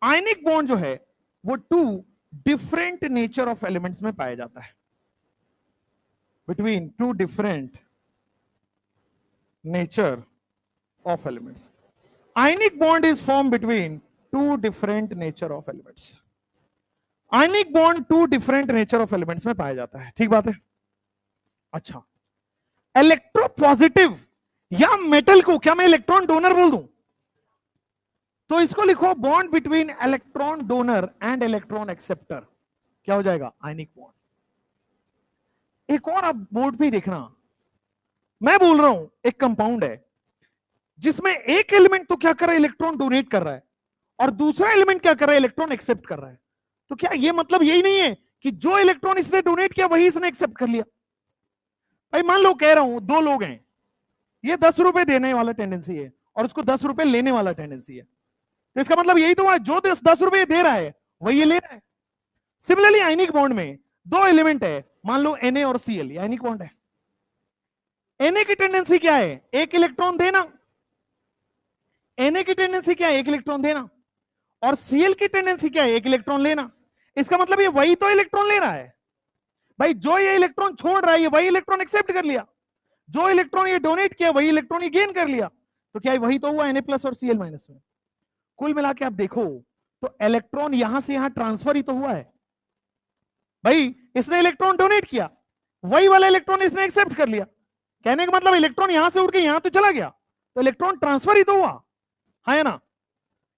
Ionic bond जो है वो two different nature of elements में पाया जाता है, between two different nature of elements. Ionic bond is form between two different nature of elements. Ionic bond two different nature of elements में पाया जाता है, ठीक बात है? अच्छा, इलेक्ट्रोपॉजिटिव या मेटल को क्या मैं इलेक्ट्रॉन डोनर बोल दूं? तो इसको लिखो bond between electron donor and electron acceptor, क्या हो जाएगा? आयनिक बॉन्ड। एक और आप बोर्ड पे देखना, मैं बोल रहा हूं एक कंपाउंड है जिसमें एक एलिमेंट तो क्या कर रहा है? इलेक्ट्रॉन डोनेट कर रहा है, और दूसरा एलिमेंट क्या कर रहा है? इलेक्ट्रॉन एक्सेप्ट कर रहा है। तो क्या ये मतलब यही नहीं है कि जो इलेक्ट्रॉन इसने डोनेट किया वही इसने एक्सेप्ट कर लिया? भाई मान लो कह रहा हूं दो लोग हैं, ये 10 रुपए देने वाला टेंडेंसी है और उसको 10 रुपए लेने वाला टेंडेंसी है, तो इसका मतलब यही तो हुआ, जो 10 रुपए दे रहा है वही ये ले रहा है। सिमिलरली आयनिक बॉन्ड में दो एलिमेंट है, मान लो Na और Cl, ये आयनिक बॉन्ड है। Na की टेंडेंसी क्या है? एक इलेक्ट्रॉन देना। Na की टेंडेंसी क्या है? एक इलेक्ट्रॉन देना। और Cl की टेंडेंसी क्या है? एक इलेक्ट्रॉन लेना। इसका मतलब ये वही तो इलेक्ट्रॉन ले रहा है। भाई जो ये इलेक्ट्रॉन छोड़ रहा है, ये वही इलेक्ट्रॉन एक्सेप्ट कर लिया, जो इलेक्ट्रॉन ये डोनेट किया वही इलेक्ट्रॉन ये गेन कर लिया। तो क्या वही तो हुआ Na+ और Cl- में? कुल मिला के आप देखो तो इलेक्ट्रॉन यहां से यहां ट्रांसफर ही तो हुआ है। भाई इसने इलेक्ट्रॉन डोनेट किया, वही वाला इलेक्ट्रॉन इसने एक्सेप्ट कर लिया, कहने का मतलब इलेक्ट्रॉन यहां से उड़ के यहां तो चला गया, तो इलेक्ट्रॉन ट्रांसफर ही तो हुआ, है ना?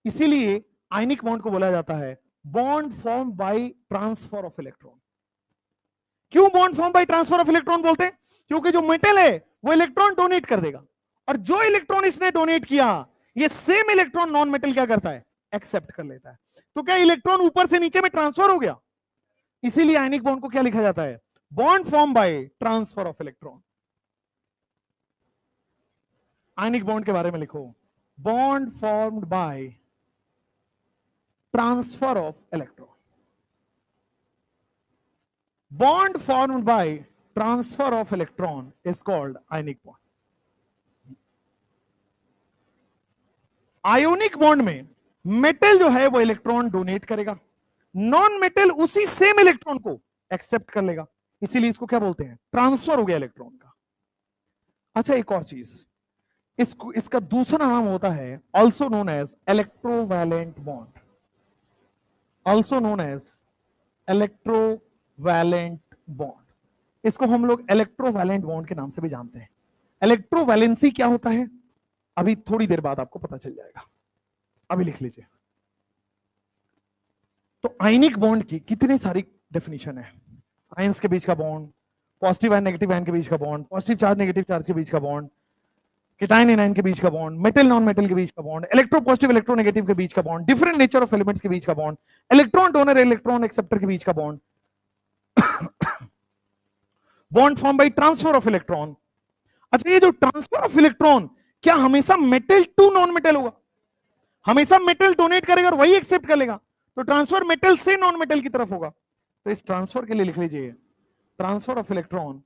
इसीलिए आयनिक बॉन्ड को बोला जाता है bond form by transfer of electron. क्यों bond form by transfer of electron बोलते हैं? क्योंकि जो मेटल है वो इलेक्ट्रॉन डोनेट कर देगा, और जो इलेक्ट्रॉन इसने डोनेट किया ये सेम इलेक्ट्रॉन नॉन मेटल क्या करता है? एक्सेप्ट कर लेता है। तो क्या इलेक्ट्रॉन ऊपर से नीचे में ट्रांसफर हो गया? इसीलिए आयनिक बॉन्ड को क्या लिखा जाता है? Bond form by transfer of electron. Ionic bond के बारे में लिखो, bond formed by transfer of electron. Bond formed by transfer of electron is called ionic bond. Ionic bond में मेटल जो है वो इलेक्ट्रॉन डोनेट करेगा, नॉन मेटल उसी सेम इलेक्ट्रॉन को एक्सेप्ट कर लेगा, इसीलिए इसको क्या बोलते हैं? ट्रांसफर हो गया इलेक्ट्रॉन का। अच्छा एक और चीज, इसका दूसरा नाम होता है also known as electrovalent bond, also known as electrovalent bond. इसको हम लोग इलेक्ट्रोवैलेंट बॉन्ड के नाम से भी जानते हैं। इलेक्ट्रोवैलेंसी क्या होता है अभी थोड़ी देर बाद आपको पता चल जाएगा, अभी लिख लीजिए। तो आयनिक बॉन्ड की कितनी सारी डेफिनेशन है, आयंस के बीच का bond, positive and negative ion के बीच का bond, positive charge negative charge के बीच का बॉन्ड, केटायन एनायन के बीच का बॉन्ड, मेटल नॉन मेटल के बीच का bond, electro positive electro negative के बीच का bond, different nature of elements के बीच का bond, electron donor electron acceptor के बीच का bond, bond form by transfer of electron. अच्छा ये जो ट्रांसफर ऑफ इलेक्ट्रॉन क्या हमेशा मेटल टू नॉन मेटल होगा? हमेशा मेटल डोनेट करेगा और वही एक्सेप्ट कर लेगा, तो ट्रांसफर मेटल से नॉन मेटल की तरफ होगा। तो इस ट्रांसफर के लिए लिख लीजिए transfer of electron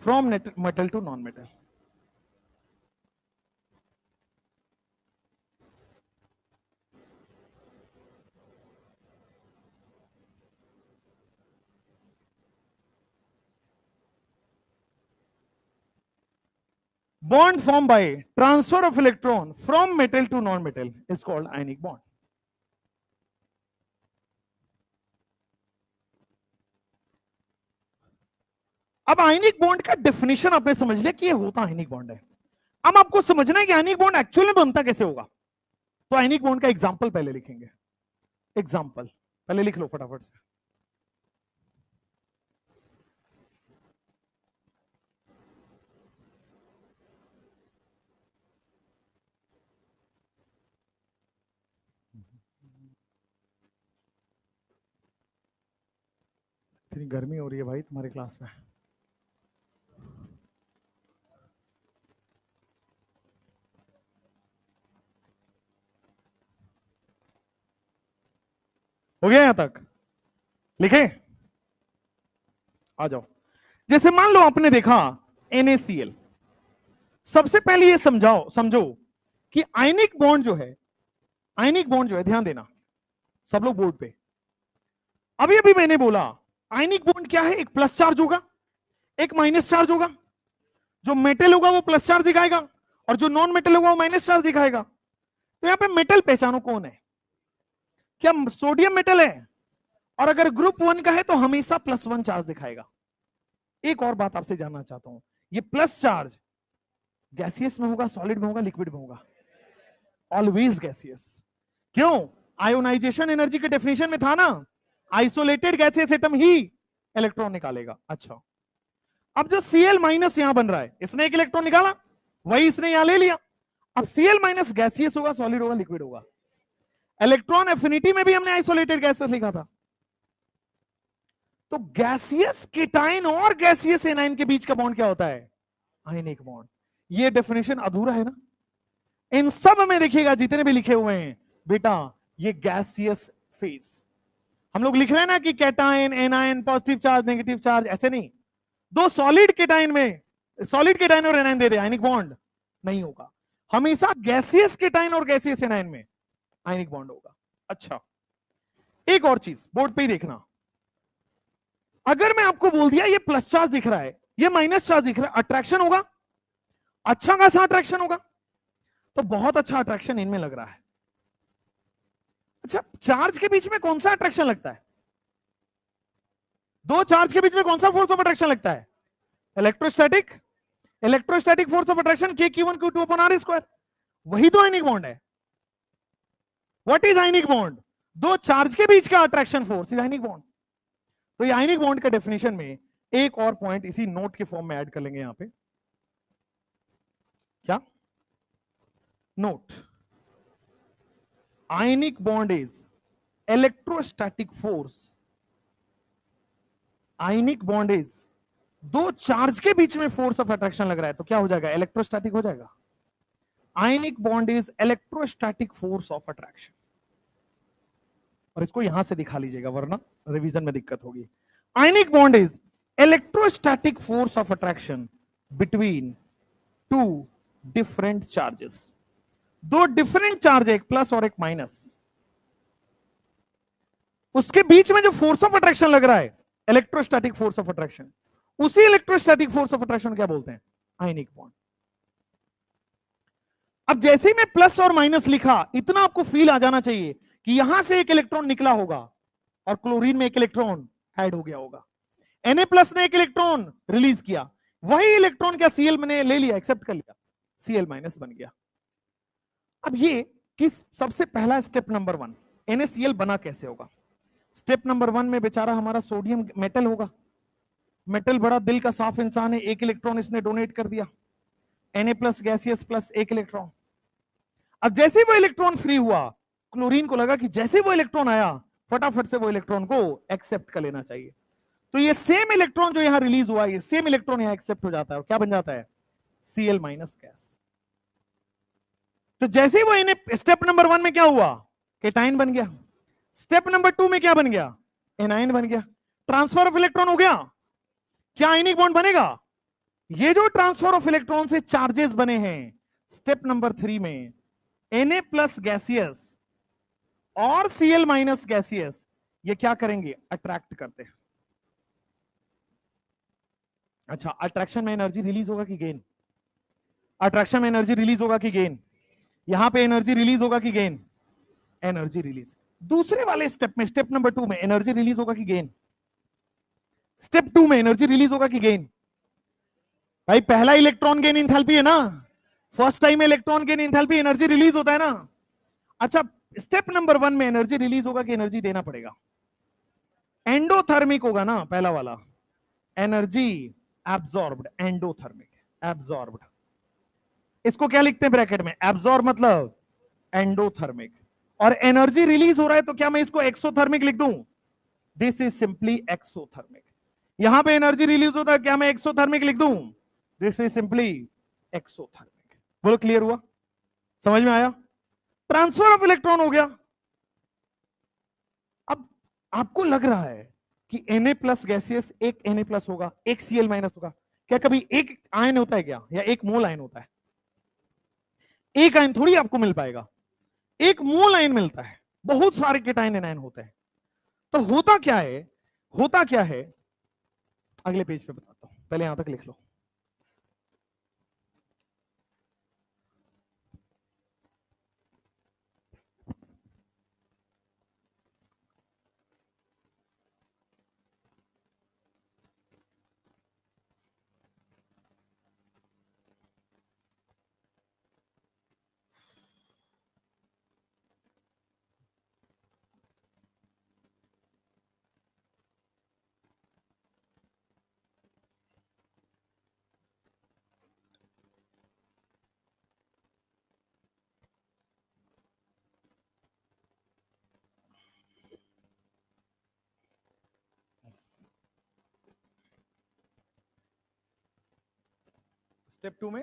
from metal to non metal. bond formed by transfer of electron from metal to non-metal is called ionic bond. अब आयनिक बॉन्ड का डेफिनेशन आपने समझ लिया कि ये होता आयनिक बॉन्ड है। अब आपको समझना है कि आयनिक बॉन्ड एक्चुअल में बनता कैसे होगा। तो आयनिक बॉन्ड का एग्जांपल पहले लिखेंगे। एग्जांपल पहले लिख लो फटाफट से। इतनी गर्मी हो रही है भाई तुम्हारे क्लास में। हो गया यहां तक? लिखे? आ जाओ। जैसे मान लो आपने देखा NaCl, सबसे पहले ये समझो कि आयनिक बॉन्ड जो है, आयनिक बॉन्ड जो है, ध्यान देना सब लोग बोर्ड पे। अभी अभी मैंने बोला आयनिक बॉन्ड क्या है, एक प्लस चार्ज होगा, एक माइनस चार्ज होगा। जो मेटल होगा वो प्लस चार्ज दिखाएगा और जो नॉन मेटल होगा वो माइनस चार्ज दिखाएगा। तो यहां पे मेटल पहचानो कौन है। क्या सोडियम मेटल है? और अगर ग्रुप 1 का है तो हमेशा +1 चार्ज दिखाएगा। एक और बात आपसे जानना चाहता हूं, ये प्लस चार्ज गैसियस में होगा, सॉलिड में होगा, लिक्विड में होगा? Always gaseous. क्यों? आयोनाइजेशन एनर्जी के डेफिनेशन में था ना, आइसोलेटेड गैसियस एटम ही इलेक्ट्रॉन निकालेगा। अच्छा, अब जो Cl माइनस यहां बन रहा है, इसने एक इलेक्ट्रॉन निकाला, वही इसने यहां ले लिया। अब Cl माइनस गैसियस होगा, सॉलिड होगा, लिक्विड होगा? इलेक्ट्रॉन एफिनिटी में भी हमने आइसोलेटेड गैसेस लिखा था। तो गैसियस केटाइन और गैसियस एनाइन के बीच का बॉन्ड क्या होता है? Ionic bond. ये डेफिनेशन अधूरा है ना? इन सब में देखिएगा जितने भी लिखे हुए हैं बेटा, ये गैसियस फेज। हम लोग लिख रहे हैं ना कि cation, A9, positive charge, negative charge, ऐसे नहीं। दो सॉलिड केटाइन में सॉलिड केटाइन और एनाइन दे दे, आयनिक बॉन्ड नहीं होगा। हमेशा गैसियस केटाइन और गैसियस एनाइन में आयनिक बॉन्ड होगा। अच्छा, एक और चीज बोर्ड पे ही देखना। अगर मैं आपको बोल दिया ये प्लस चार्ज दिख रहा है, ये माइनस चार्ज दिख रहा है, अट्रैक्शन होगा? अच्छा खासा अट्रैक्शन होगा। तो बहुत अच्छा अट्रैक्शन इनमें लग रहा है। अच्छा, चार्ज के बीच में कौन सा अट्रैक्शन लगता है? दो चार्ज के बीच में कौन सा फोर्स ऑफ अट्रैक्शन लगता है? Electrostatic. Electrostatic force of attraction K(Q1 Q2 upon R²। वही तो आयनिक बॉन्ड है। What is ionic bond? दो चार्ज के बीच का attraction force is ionic bond. तो ये आयनिक बॉन्ड के डेफिनेशन में एक और पॉइंट इसी नोट के फॉर्म में ऐड कर लेंगे यहां पे। क्या note? Ionic bond is electrostatic force. Ionic bond is, दो चार्ज के बीच में फोर्स ऑफ अट्रैक्शन लग रहा है तो क्या हो जाएगा? इलेक्ट्रोस्टैटिक हो जाएगा। आयनिक bond is electrostatic force of attraction. और इसको यहां से दिखा लीजिएगा वरना रिवीजन में दिक्कत होगी। आयनिक bond is electrostatic force of attraction between two different charges. दो डिफरेंट चार्ज है, एक प्लस और एक माइनस, उसके बीच में जो फोर्स ऑफ अट्रैक्शन लग रहा है, इलेक्ट्रोस्टैटिक फोर्स ऑफ अट्रैक्शन, उसी इलेक्ट्रोस्टैटिक फोर्स ऑफ अट्रैक्शन क्या बोलते हैं? Ionic bond. अब जैसे ही मैं प्लस और माइनस लिखा, इतना आपको फील आ जाना चाहिए कि यहां से एक इलेक्ट्रॉन निकला होगा और क्लोरीन में एक इलेक्ट्रॉन ऐड हो गया होगा। Na+ ने एक इलेक्ट्रॉन रिलीज किया, वही इलेक्ट्रॉन क्या Cl ने ले लिया, एक्सेप्ट कर लिया, Cl- बन गया। अब ये किस सबसे पहला स्टेप नंबर 1, NaCl बना कैसे होगा? स्टेप नंबर 1 में बेचारा हमारा सोडियम मेटल होगा। मेटल बड़ा दिल का साफ इंसान है, एक इलेक्ट्रॉन इसने डोनेट कर दिया, Na+ गैसियस प्लस एक इलेक्ट्रॉन। अब जैसे वो इलेक्ट्रॉन फ्री हुआ, क्लोरीन को लगा कि जैसे वो इलेक्ट्रॉन आया फटाफट से वो इलेक्ट्रॉन को एक्सेप्ट कर लेना चाहिए। तो ये सेम इलेक्ट्रॉन जो यहां रिलीज हुआ, ये सेम इलेक्ट्रॉन यहां एक्सेप्ट हो जाता है और क्या बन जाता है? Cl- gas. तो जैसे ही वो स्टेप नंबर 1 में क्या हुआ? केटाइन बन गया। स्टेप नंबर 2 में क्या बन गया? एनाइन बन गया। ट्रांसफर ऑफ इलेक्ट्रॉन हो गया। क्या आयनिक बॉन्ड बनेगा? ये जो ट्रांसफर ऑफ इलेक्ट्रॉन से चार्जेस बने हैं स्टेप नंबर 3 में, Na+ गैसियस और Cl- गैसियस, ये क्या करेंगे? अट्रैक्ट करते हैं। अच्छा, अट्रैक्शन में एनर्जी रिलीज होगा कि गेन? अट्रैक्शन में एनर्जी रिलीज होगा कि गेन? यहां पे एनर्जी रिलीज होगा कि गेन? Energy release. दूसरे वाले स्टेप में, स्टेप नंबर 2 में एनर्जी रिलीज होगा कि गेन? स्टेप 2 में एनर्जी रिलीज होगा कि गेन? भाई पहला इलेक्ट्रॉन गेन इंथैल्पी है ना, first time electron gain enthalpy, energy release होता है ना। अच्छा, स्टेप नंबर 1 में एनर्जी रिलीज होगा कि एनर्जी देना पड़ेगा? एंडोथर्मिक होगा ना पहला वाला, एनर्जी एब्जॉर्ब्ड, एंडोथर्मिक, एब्जॉर्ब्ड। इसको क्या लिखते हैं ब्रैकेट में? एब्जॉर्ब मतलब एंडोथर्मिक। और एनर्जी रिलीज हो रहा है तो क्या मैं इसको एक्सोथर्मिक लिख दूं? This is simply exothermic. यहां पे एनर्जी रिलीज होता है, क्या मैं एक्सोथर्मिक लिख दूं? This is simply exothermic. बोलो क्लियर हुआ? समझ में आया? ट्रांसफर ऑफ इलेक्ट्रॉन हो गया। अब आपको लग रहा है कि Na प्लस गैसियस एक Na प्लस होगा, एक Cl माइनस होगा। क्या कभी एक आयन होता है क्या, या एक मोल आयन होता है? एक आयन थोड़ी आपको मिल पाएगा, एक मोल आयन मिलता है, बहुत सारे केटायन एनायन होते हैं। तो होता क्या है, होता क्या है, अगले पेज पे बताता हूं, पहले यहां तक लिख लो। स्टेप 2 में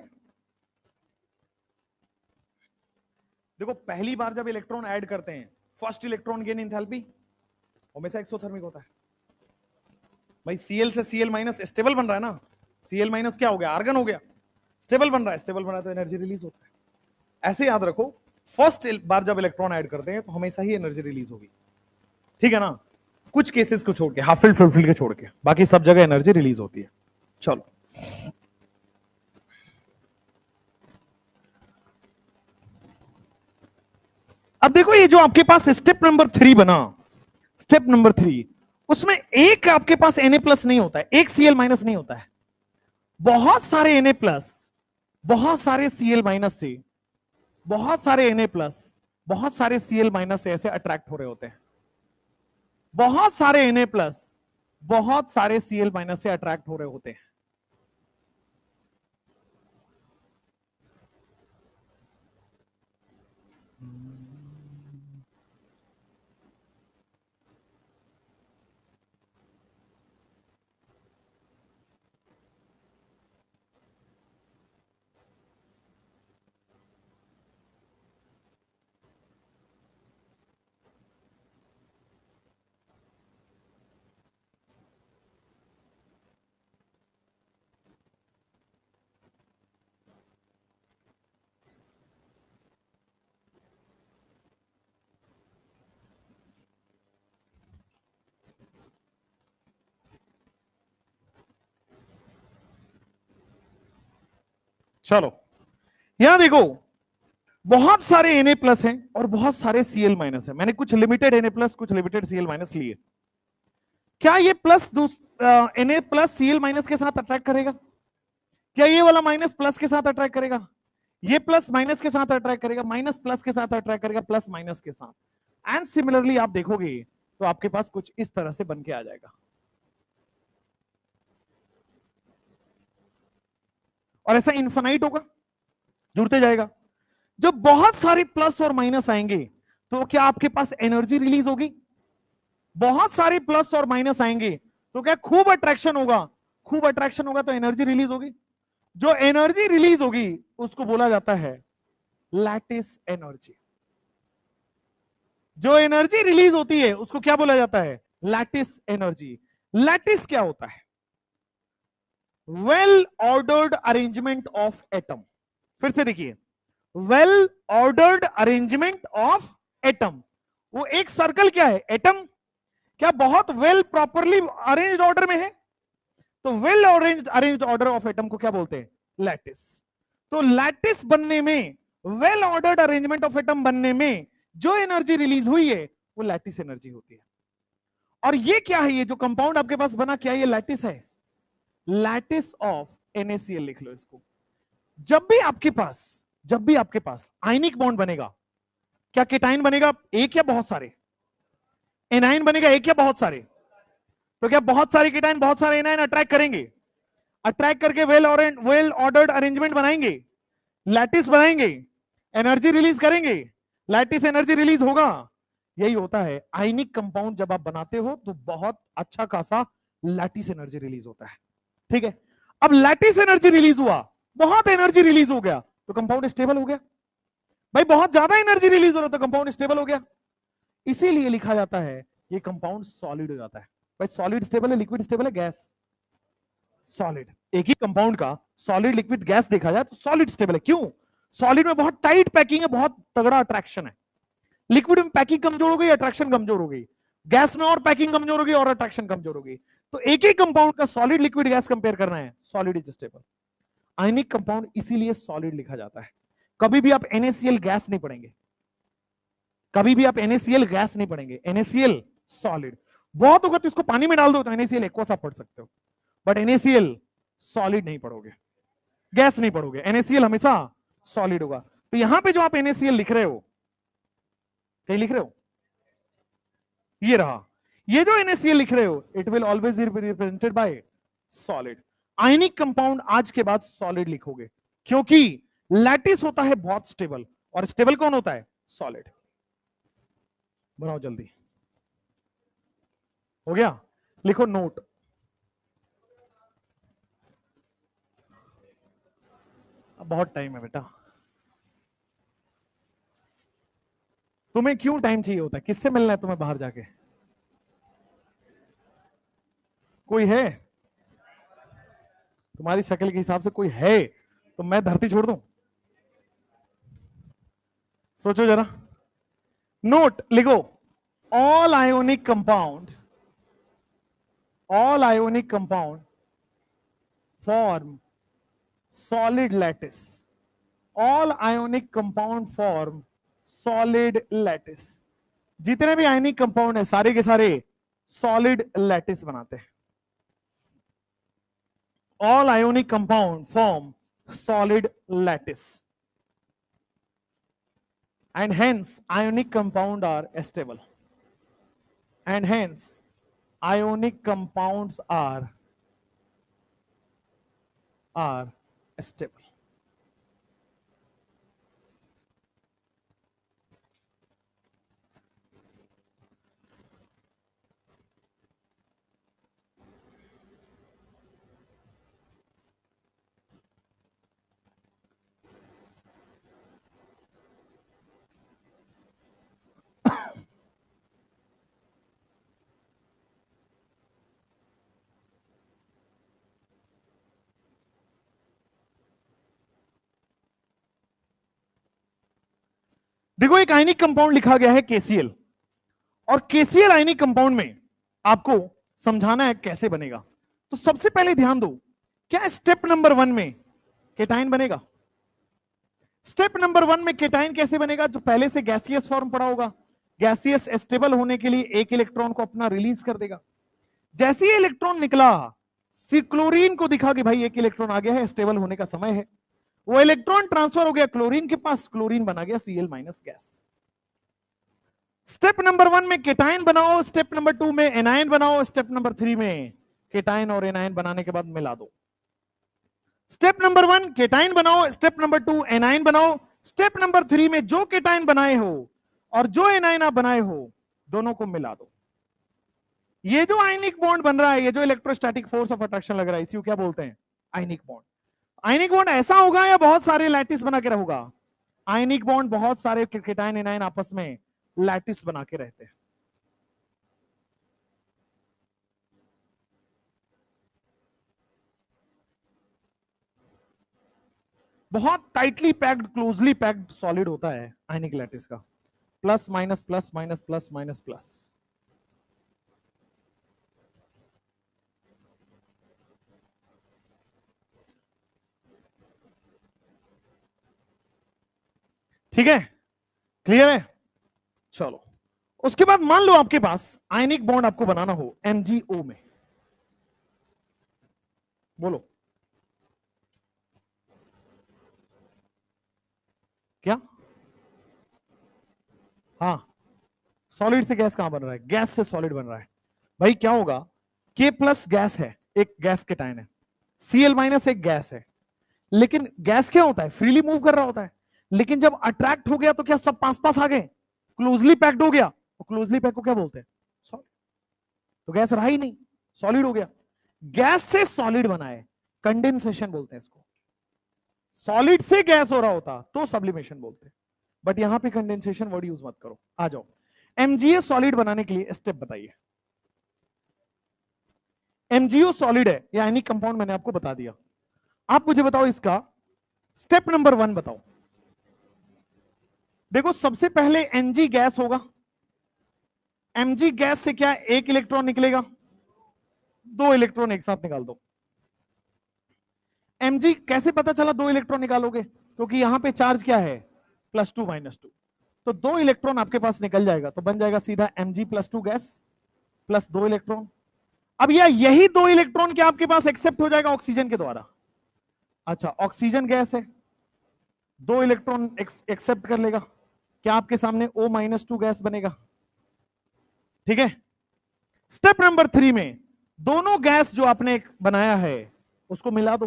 देखो, पहली बार जब इलेक्ट्रॉन ऐड करते हैं, फर्स्ट इलेक्ट्रॉन गेन इंथैल्पी हमेशा एक्सोथर्मिक होता है। भाई Cl से Cl माइनस स्टेबल बन रहा है ना, Cl माइनस क्या हो गया, आर्गन हो गया, स्टेबल बन रहा है, स्टेबल बन रहा है तो एनर्जी रिलीज होता है। ऐसे याद रखो, फर्स्ट बार जब इलेक्ट्रॉन ऐड करते हैं तो हमेशा ही एनर्जी रिलीज होगी, ठीक है ना? कुछ केसेस को छोड़ के, हाफ फिल्ड, फुल फिल्ड के छोड़ के, बाकी सब जगह एनर्जी रिलीज होती है। चलो अब देखो, ये जो आपके पास स्टेप नंबर 3 बना, स्टेप नंबर 3, उसमें एक आपके पास Na प्लस नहीं होता है, एक Cl माइनस नहीं होता है, बहुत सारे Na प्लस, बहुत सारे Cl माइनस से, बहुत सारे Na प्लस, बहुत सारे Cl माइनस से ऐसे अट्रैक्ट हो रहे होते हैं। बहुत सारे Na प्लस, बहुत सारे Cl माइनस से अट्रैक्ट हो रहे होते हैं। चलो यहां देखो, बहुत सारे Na प्लस हैं और बहुत सारे Cl माइनस है। मैंने कुछ लिमिटेड Na प्लस, कुछ लिमिटेड Cl माइनस लिए। क्या ये plus Na plus Cl minus के साथ अट्रैक्ट करेगा? क्या ये वाला माइनस प्लस के साथ अट्रैक्ट करेगा? ये प्लस माइनस के साथ अट्रैक्ट करेगा, माइनस प्लस के साथ अट्रैक्ट करेगा, प्लस माइनस के साथ। एंड सिमिलरली आप देखोगे तो आपके पास कुछ इस तरह से बन के आ जाएगा, और ऐसा इन्फिनाइट होगा, जुड़ते जाएगा। जब बहुत सारे प्लस और माइनस आएंगे तो क्या आपके पास एनर्जी रिलीज होगी? बहुत सारे प्लस और माइनस आएंगे तो क्या खूब अट्रैक्शन होगा? खूब अट्रैक्शन होगा तो एनर्जी रिलीज होगी। जो एनर्जी रिलीज होगी उसको बोला जाता है लैटिस एनर्जी। जो एनर्जी रिलीज होती है उसको क्या बोला जाता है? Lattice energy. लैटिस क्या होता है? Well ordered arrangement of atom. फिर से देखिए, well ordered arrangement of atom. वो एक सर्कल क्या है? एटम। क्या बहुत वेल प्रॉपरली अरेंज्ड ऑर्डर में है? तो well arranged order of atom को क्या बोलते हैं? लैटिस। तो लैटिस बनने में, well ordered arrangement of atom बनने में जो एनर्जी रिलीज हुई है वो लैटिस एनर्जी होती है। और ये क्या है, ये जो कंपाउंड आपके पास बना, क्या ये लैटिस है? लैटिस ऑफ NaCl लिख लो इसको। जब भी आपके पास आयनिक बॉन्ड बनेगा, क्या केटाइन बनेगा एक या बहुत सारे? एनाइन बनेगा एक या बहुत सारे? तो क्या बहुत सारे केटाइन बहुत सारे एनाइन अट्रैक्ट करेंगे? अट्रैक्ट करके वेल ऑर्डर्ड अरेंजमेंट बनाएंगे, लैटिस बनाएंगे, एनर्जी रिलीज करेंगे, लैटिस एनर्जी रिलीज होगा। यही होता है आयनिक कंपाउंड जब आप बनाते हो तो बहुत अच्छा खासा लैटिस एनर्जी रिलीज होता है। ठीक है, अब लैटिस एनर्जी रिलीज हुआ, बहुत एनर्जी रिलीज हो गया तो कंपाउंड स्टेबल हो गया। भाई बहुत ज्यादा एनर्जी रिलीज हो रहा तो कंपाउंड स्टेबल हो गया। इसीलिए लिखा जाता है ये कंपाउंड सॉलिड हो जाता है। भाई सॉलिड स्टेबल है, लिक्विड स्टेबल है, गैस? सॉलिड। एक ही कंपाउंड का सॉलिड लिक्विड गैस देखा जाए तो सॉलिड स्टेबल है। क्यों? सॉलिड में बहुत टाइट पैकिंग है, बहुत तगड़ा अट्रैक्शन है। लिक्विड में पैकिंग कमजोर हो गई, अट्रैक्शन कमजोर हो गई। गैस में और पैकिंग कमजोर हो गई और अट्रैक्शन कमजोर हो गई। तो एक ही कंपाउंड का सॉलिड लिक्विड गैस कंपेयर करना है, solid is stable. Ionic compound इसीलिए सॉलिड लिखा जाता है। कभी भी आप NaCl गैस नहीं पढ़ेंगे, कभी भी आप NaCl गैस नहीं पढ़ेंगे, NaCl सॉलिड। बहुत होगा तो इसको पानी में डाल दो तो NaCl एक्वस आप पढ़ सकते हो, बट NaCl सॉलिड नहीं पढ़ोगे, गैस नहीं पढ़ोगे। NaCl हमेशा सॉलिड होगा। तो यहां पे जो आप NaCl लिख रहे हो, कहीं लिख रहे हो, ये रहा, ये जो NaCl लिख रहे हो, it will always be represented by solid. Ionic compound आज के बाद सॉलिड लिखोगे, क्योंकि लैटिस होता है बहुत स्टेबल, और स्टेबल कौन होता है? सॉलिड। बनाओ जल्दी, हो गया? लिखो नोट। अब बहुत टाइम है बेटा। तुम्हें क्यों टाइम चाहिए होता है? किससे मिलना है तुम्हें बाहर जाके? कोई है? तुम्हारी शक्ल के हिसाब से कोई है तो मैं धरती छोड़ दूं? सोचो जरा। नोट लिखो, all ionic compound, all ionic compound form solid lattice, all ionic compound form solid lattice। जितने भी आयनिक कंपाउंड है सारे के सारे सॉलिड लैटिस बनाते हैं। all ionic compound form solid lattice and hence ionic compound are stable, and hence ionic compounds are stable। देखो एक आयनिक कंपाउंड लिखा गया है KCl, और KCl आयनिक कंपाउंड में आपको समझाना है कैसे बनेगा। तो सबसे पहले ध्यान दो, क्या स्टेप नंबर 1 में केटाइन बनेगा? स्टेप नंबर 1 में केटाइन कैसे बनेगा? जो पहले से गैसियस फॉर्म पड़ा होगा, गैसियस स्टेबल होने के लिए एक इलेक्ट्रॉन को अपना रिलीज कर देगा। जैसे ही इलेक्ट्रॉन निकला, क्लोरीन को दिखा कि भाई एक इलेक्ट्रॉन आ गया है, स्टेबल होने का समय है। वो इलेक्ट्रॉन ट्रांसफर हो गया क्लोरीन के पास, क्लोरीन बना गया Cl- गैस। स्टेप नंबर 1 में केटाइन बनाओ, स्टेप नंबर 2 में एनायन बनाओ, स्टेप नंबर 3 में केटाइन और एनायन बनाने के बाद मिला दो। स्टेप नंबर 1 केटाइन बनाओ, स्टेप नंबर 2 एनायन बनाओ, स्टेप नंबर 3 में जो केटाइन बनाए हो और जो एनायन आप बनाए हो दोनों को मिला दो। ये जो आयनिक बॉन्ड बन रहा है, ये जो इलेक्ट्रोस्टैटिक फोर्स ऑफ अट्रैक्शन लग रहा है, इसी क्या बोलते हैं? Ionic bond. आयनिक बॉन्ड ऐसा होगा या बहुत सारे लैटिस बना के रहेगा? आयनिक बॉन्ड बहुत सारे केटाइन एनायन आपस में लैटिस बना के रहते हैं। बहुत tightly packed, closely packed solid होता है आयनिक लैटिस का। Plus minus plus minus plus minus plus. ठीक है, क्लियर है। चलो, उसके बाद मान लो आपके पास आयनिक बॉन्ड आपको बनाना हो MgO में, बोलो क्या? हाँ, सॉलिड से गैस कहां बन रहा है? गैस से सॉलिड बन रहा है। भाई क्या होगा, K प्लस गैस है, एक गैस के टाइन है, Cl माइनस एक गैस है, लेकिन गैस क्या होता है? फ्रीली मूव कर रहा होता है, लेकिन जब अट्रैक्ट हो गया तो क्या सब पास पास आ गए, क्लोजली पैक्ड हो गया, तो क्लोजली पैक को क्या बोलते हैं? सॉलिड। तो गैस रहा ही नहीं, सॉलिड हो गया। गैस से सॉलिड बना है, कंडेंसेशन बोलते हैं इसको। सॉलिड से गैस हो रहा होता तो सब्लिमेशन बोलते हैं, बट यहां पे कंडेंसेशन वर्ड यूज मत करो। आ जाओ, MgA सॉलिड बनाने के लिए स्टेप बताइए। MgO सॉलिड है या आयनिक कंपाउंड, मैंने आपको बता दिया। आप मुझे बताओ इसका स्टेप नंबर 1 बताओ। देखो, सबसे पहले Mg गैस होगा, Mg गैस से क्या एक इलेक्ट्रॉन निकलेगा, 2 इलेक्ट्रॉन एक साथ निकाल दो। Mg कैसे पता चला 2 इलेक्ट्रॉन निकालोगे? क्योंकि यहां पे चार्ज क्या है, +2 -2, तो 2 इलेक्ट्रॉन आपके पास निकल जाएगा, तो बन जाएगा सीधा Mg+2 गैस प्लस 2 इलेक्ट्रॉन। अब यही 2 इलेक्ट्रॉन क्या आपके पास एक्सेप्ट हो जाएगा ऑक्सीजन के द्वारा? अच्छा, ऑक्सीजन गैस है, 2 इलेक्ट्रॉन एक्सेप्ट कर लेगा, क्या आपके सामने O-2 गैस बनेगा? ठीक है। स्टेप नंबर 3 में दोनों गैस जो आपने बनाया है उसको मिला दो,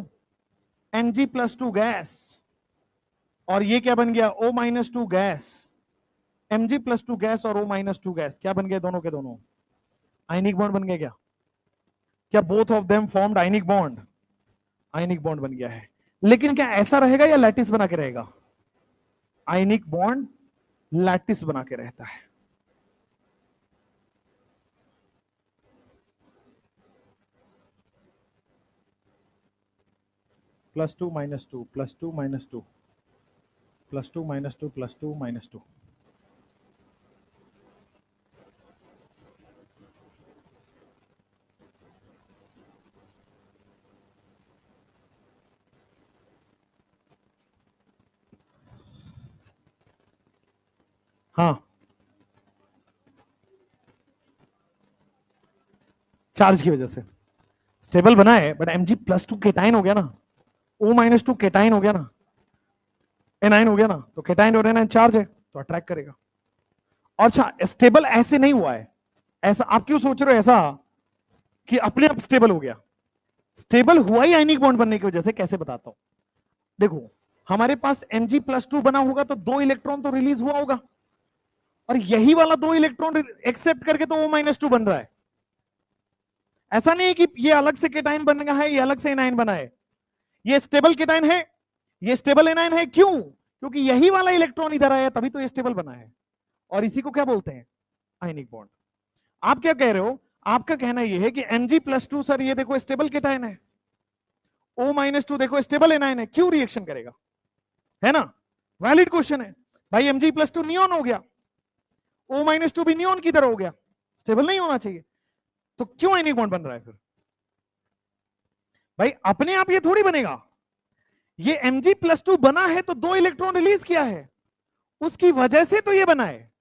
Mg+2 गैस, और ये क्या बन गया, O-2 गैस। Mg+2 गैस और O-2 गैस क्या बन गए? दोनों के दोनों आयनिक बॉन्ड बन गए। क्या both of them formed ionic bond? Ionic bond बन गया है। लेकिन क्या ऐसा रहेगा या लैटिस बना के रहेगा? आयनिक बॉन्ड लैटिस बना के रहता है। +2 -2 +2 -2 +2 -2 +2 -2। हाँ, चार्ज की वजह से स्टेबल बना है, बट Mg+2 केटाइन हो गया ना, O-2 केटाइन हो गया ना, एनाइन हो गया ना, तो केटाइन और एनाइन चार्ज है तो अट्रैक्ट करेगा। और अच्छा, स्टेबल ऐसे नहीं हुआ है, ऐसा आप क्यों सोच रहे हो ऐसा कि अपने आप स्टेबल हो गया? स्टेबल हुआ ही आयनिक बॉन्ड बनने की वजह से। कैसे बताता हूं, देखो, हमारे पास Mg+2 बना होगा तो 2 इलेक्ट्रॉन तो रिलीज हुआ होगा, और यही वाला 2 इलेक्ट्रॉन एक्सेप्ट करके तो O-2 बन रहा है। ऐसा नहीं है कि ये अलग से केटाइन बन गया है, ये अलग से एनाइन बना है। ये स्टेबल केटाइन है, ये स्टेबल एनाइन है। क्यों? क्योंकि यही वाला इलेक्ट्रॉन इधर आया तभी तो ये स्टेबल बना है, और इसी को क्या बोलते हैं? Ionic bond. आप क्या कह रहे हो? आपका कहना यह है कि Mg+2 सर ये देखो स्टेबल केटाइन है, O-2 देखो स्टेबल एनाइन है, क्यों रिएक्शन करेगा? है ना, वैलिड क्वेश्चन है। भाई Mg+2 नियॉन हो गया, O-2 भी नियॉन की तरह हो गया, स्टेबल नहीं होना चाहिए, तो क्यों आयनिक बॉन्ड बन रहा है फिर? भाई अपने आप ये थोड़ी बनेगा, ये Mg+2 बना है तो 2 इलेक्ट्रॉन रिलीज किया है, उसकी वजह से तो ये बना है।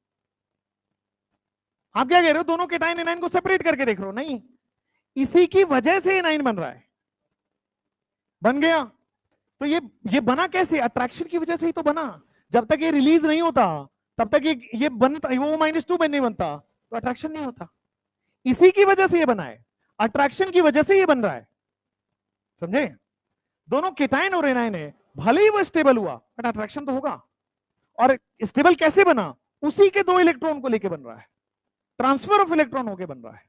आप क्या कह रहे हो, दोनों केटाइन एनाइन को सेपरेट करके देख रहे हो? नहीं, इसी की वजह से एनाइन बन रहा है, बन गया। तो ये बना कैसे? अट्रैक्शन की वजह से ही तो बना। जब तक ये रिलीज नहीं होता तब तक ये बनता, O-2 नहीं बनता तो अट्रैक्शन नहीं होता। इसी की वजह से ये बना है, अट्रैक्शन की वजह से ये बन रहा है, समझे? दोनों केटाइन और एनाइन है, भले ही वो स्टेबल हुआ बट अट्रैक्शन तो होगा। और स्टेबल कैसे बना? उसी के 2 इलेक्ट्रॉन को लेके बन रहा है, ट्रांसफर ऑफ इलेक्ट्रॉन होके बन रहा है,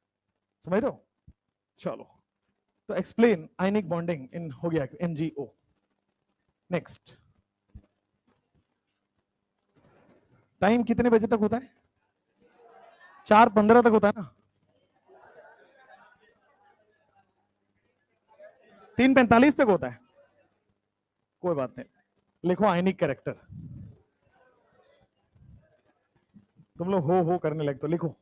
समझ रहे हो? चलो, तो एक्सप्लेन आयनिक बॉन्डिंग इन हो गया MgO। नेक्स्ट, टाइम कितने बजे तक होता है? 4:15 तक होता है ना? 3:45 तक होता है, कोई बात नहीं। लिखो आयनिक कैरेक्टर, तुम लोग हो करने लगते हो, लिखो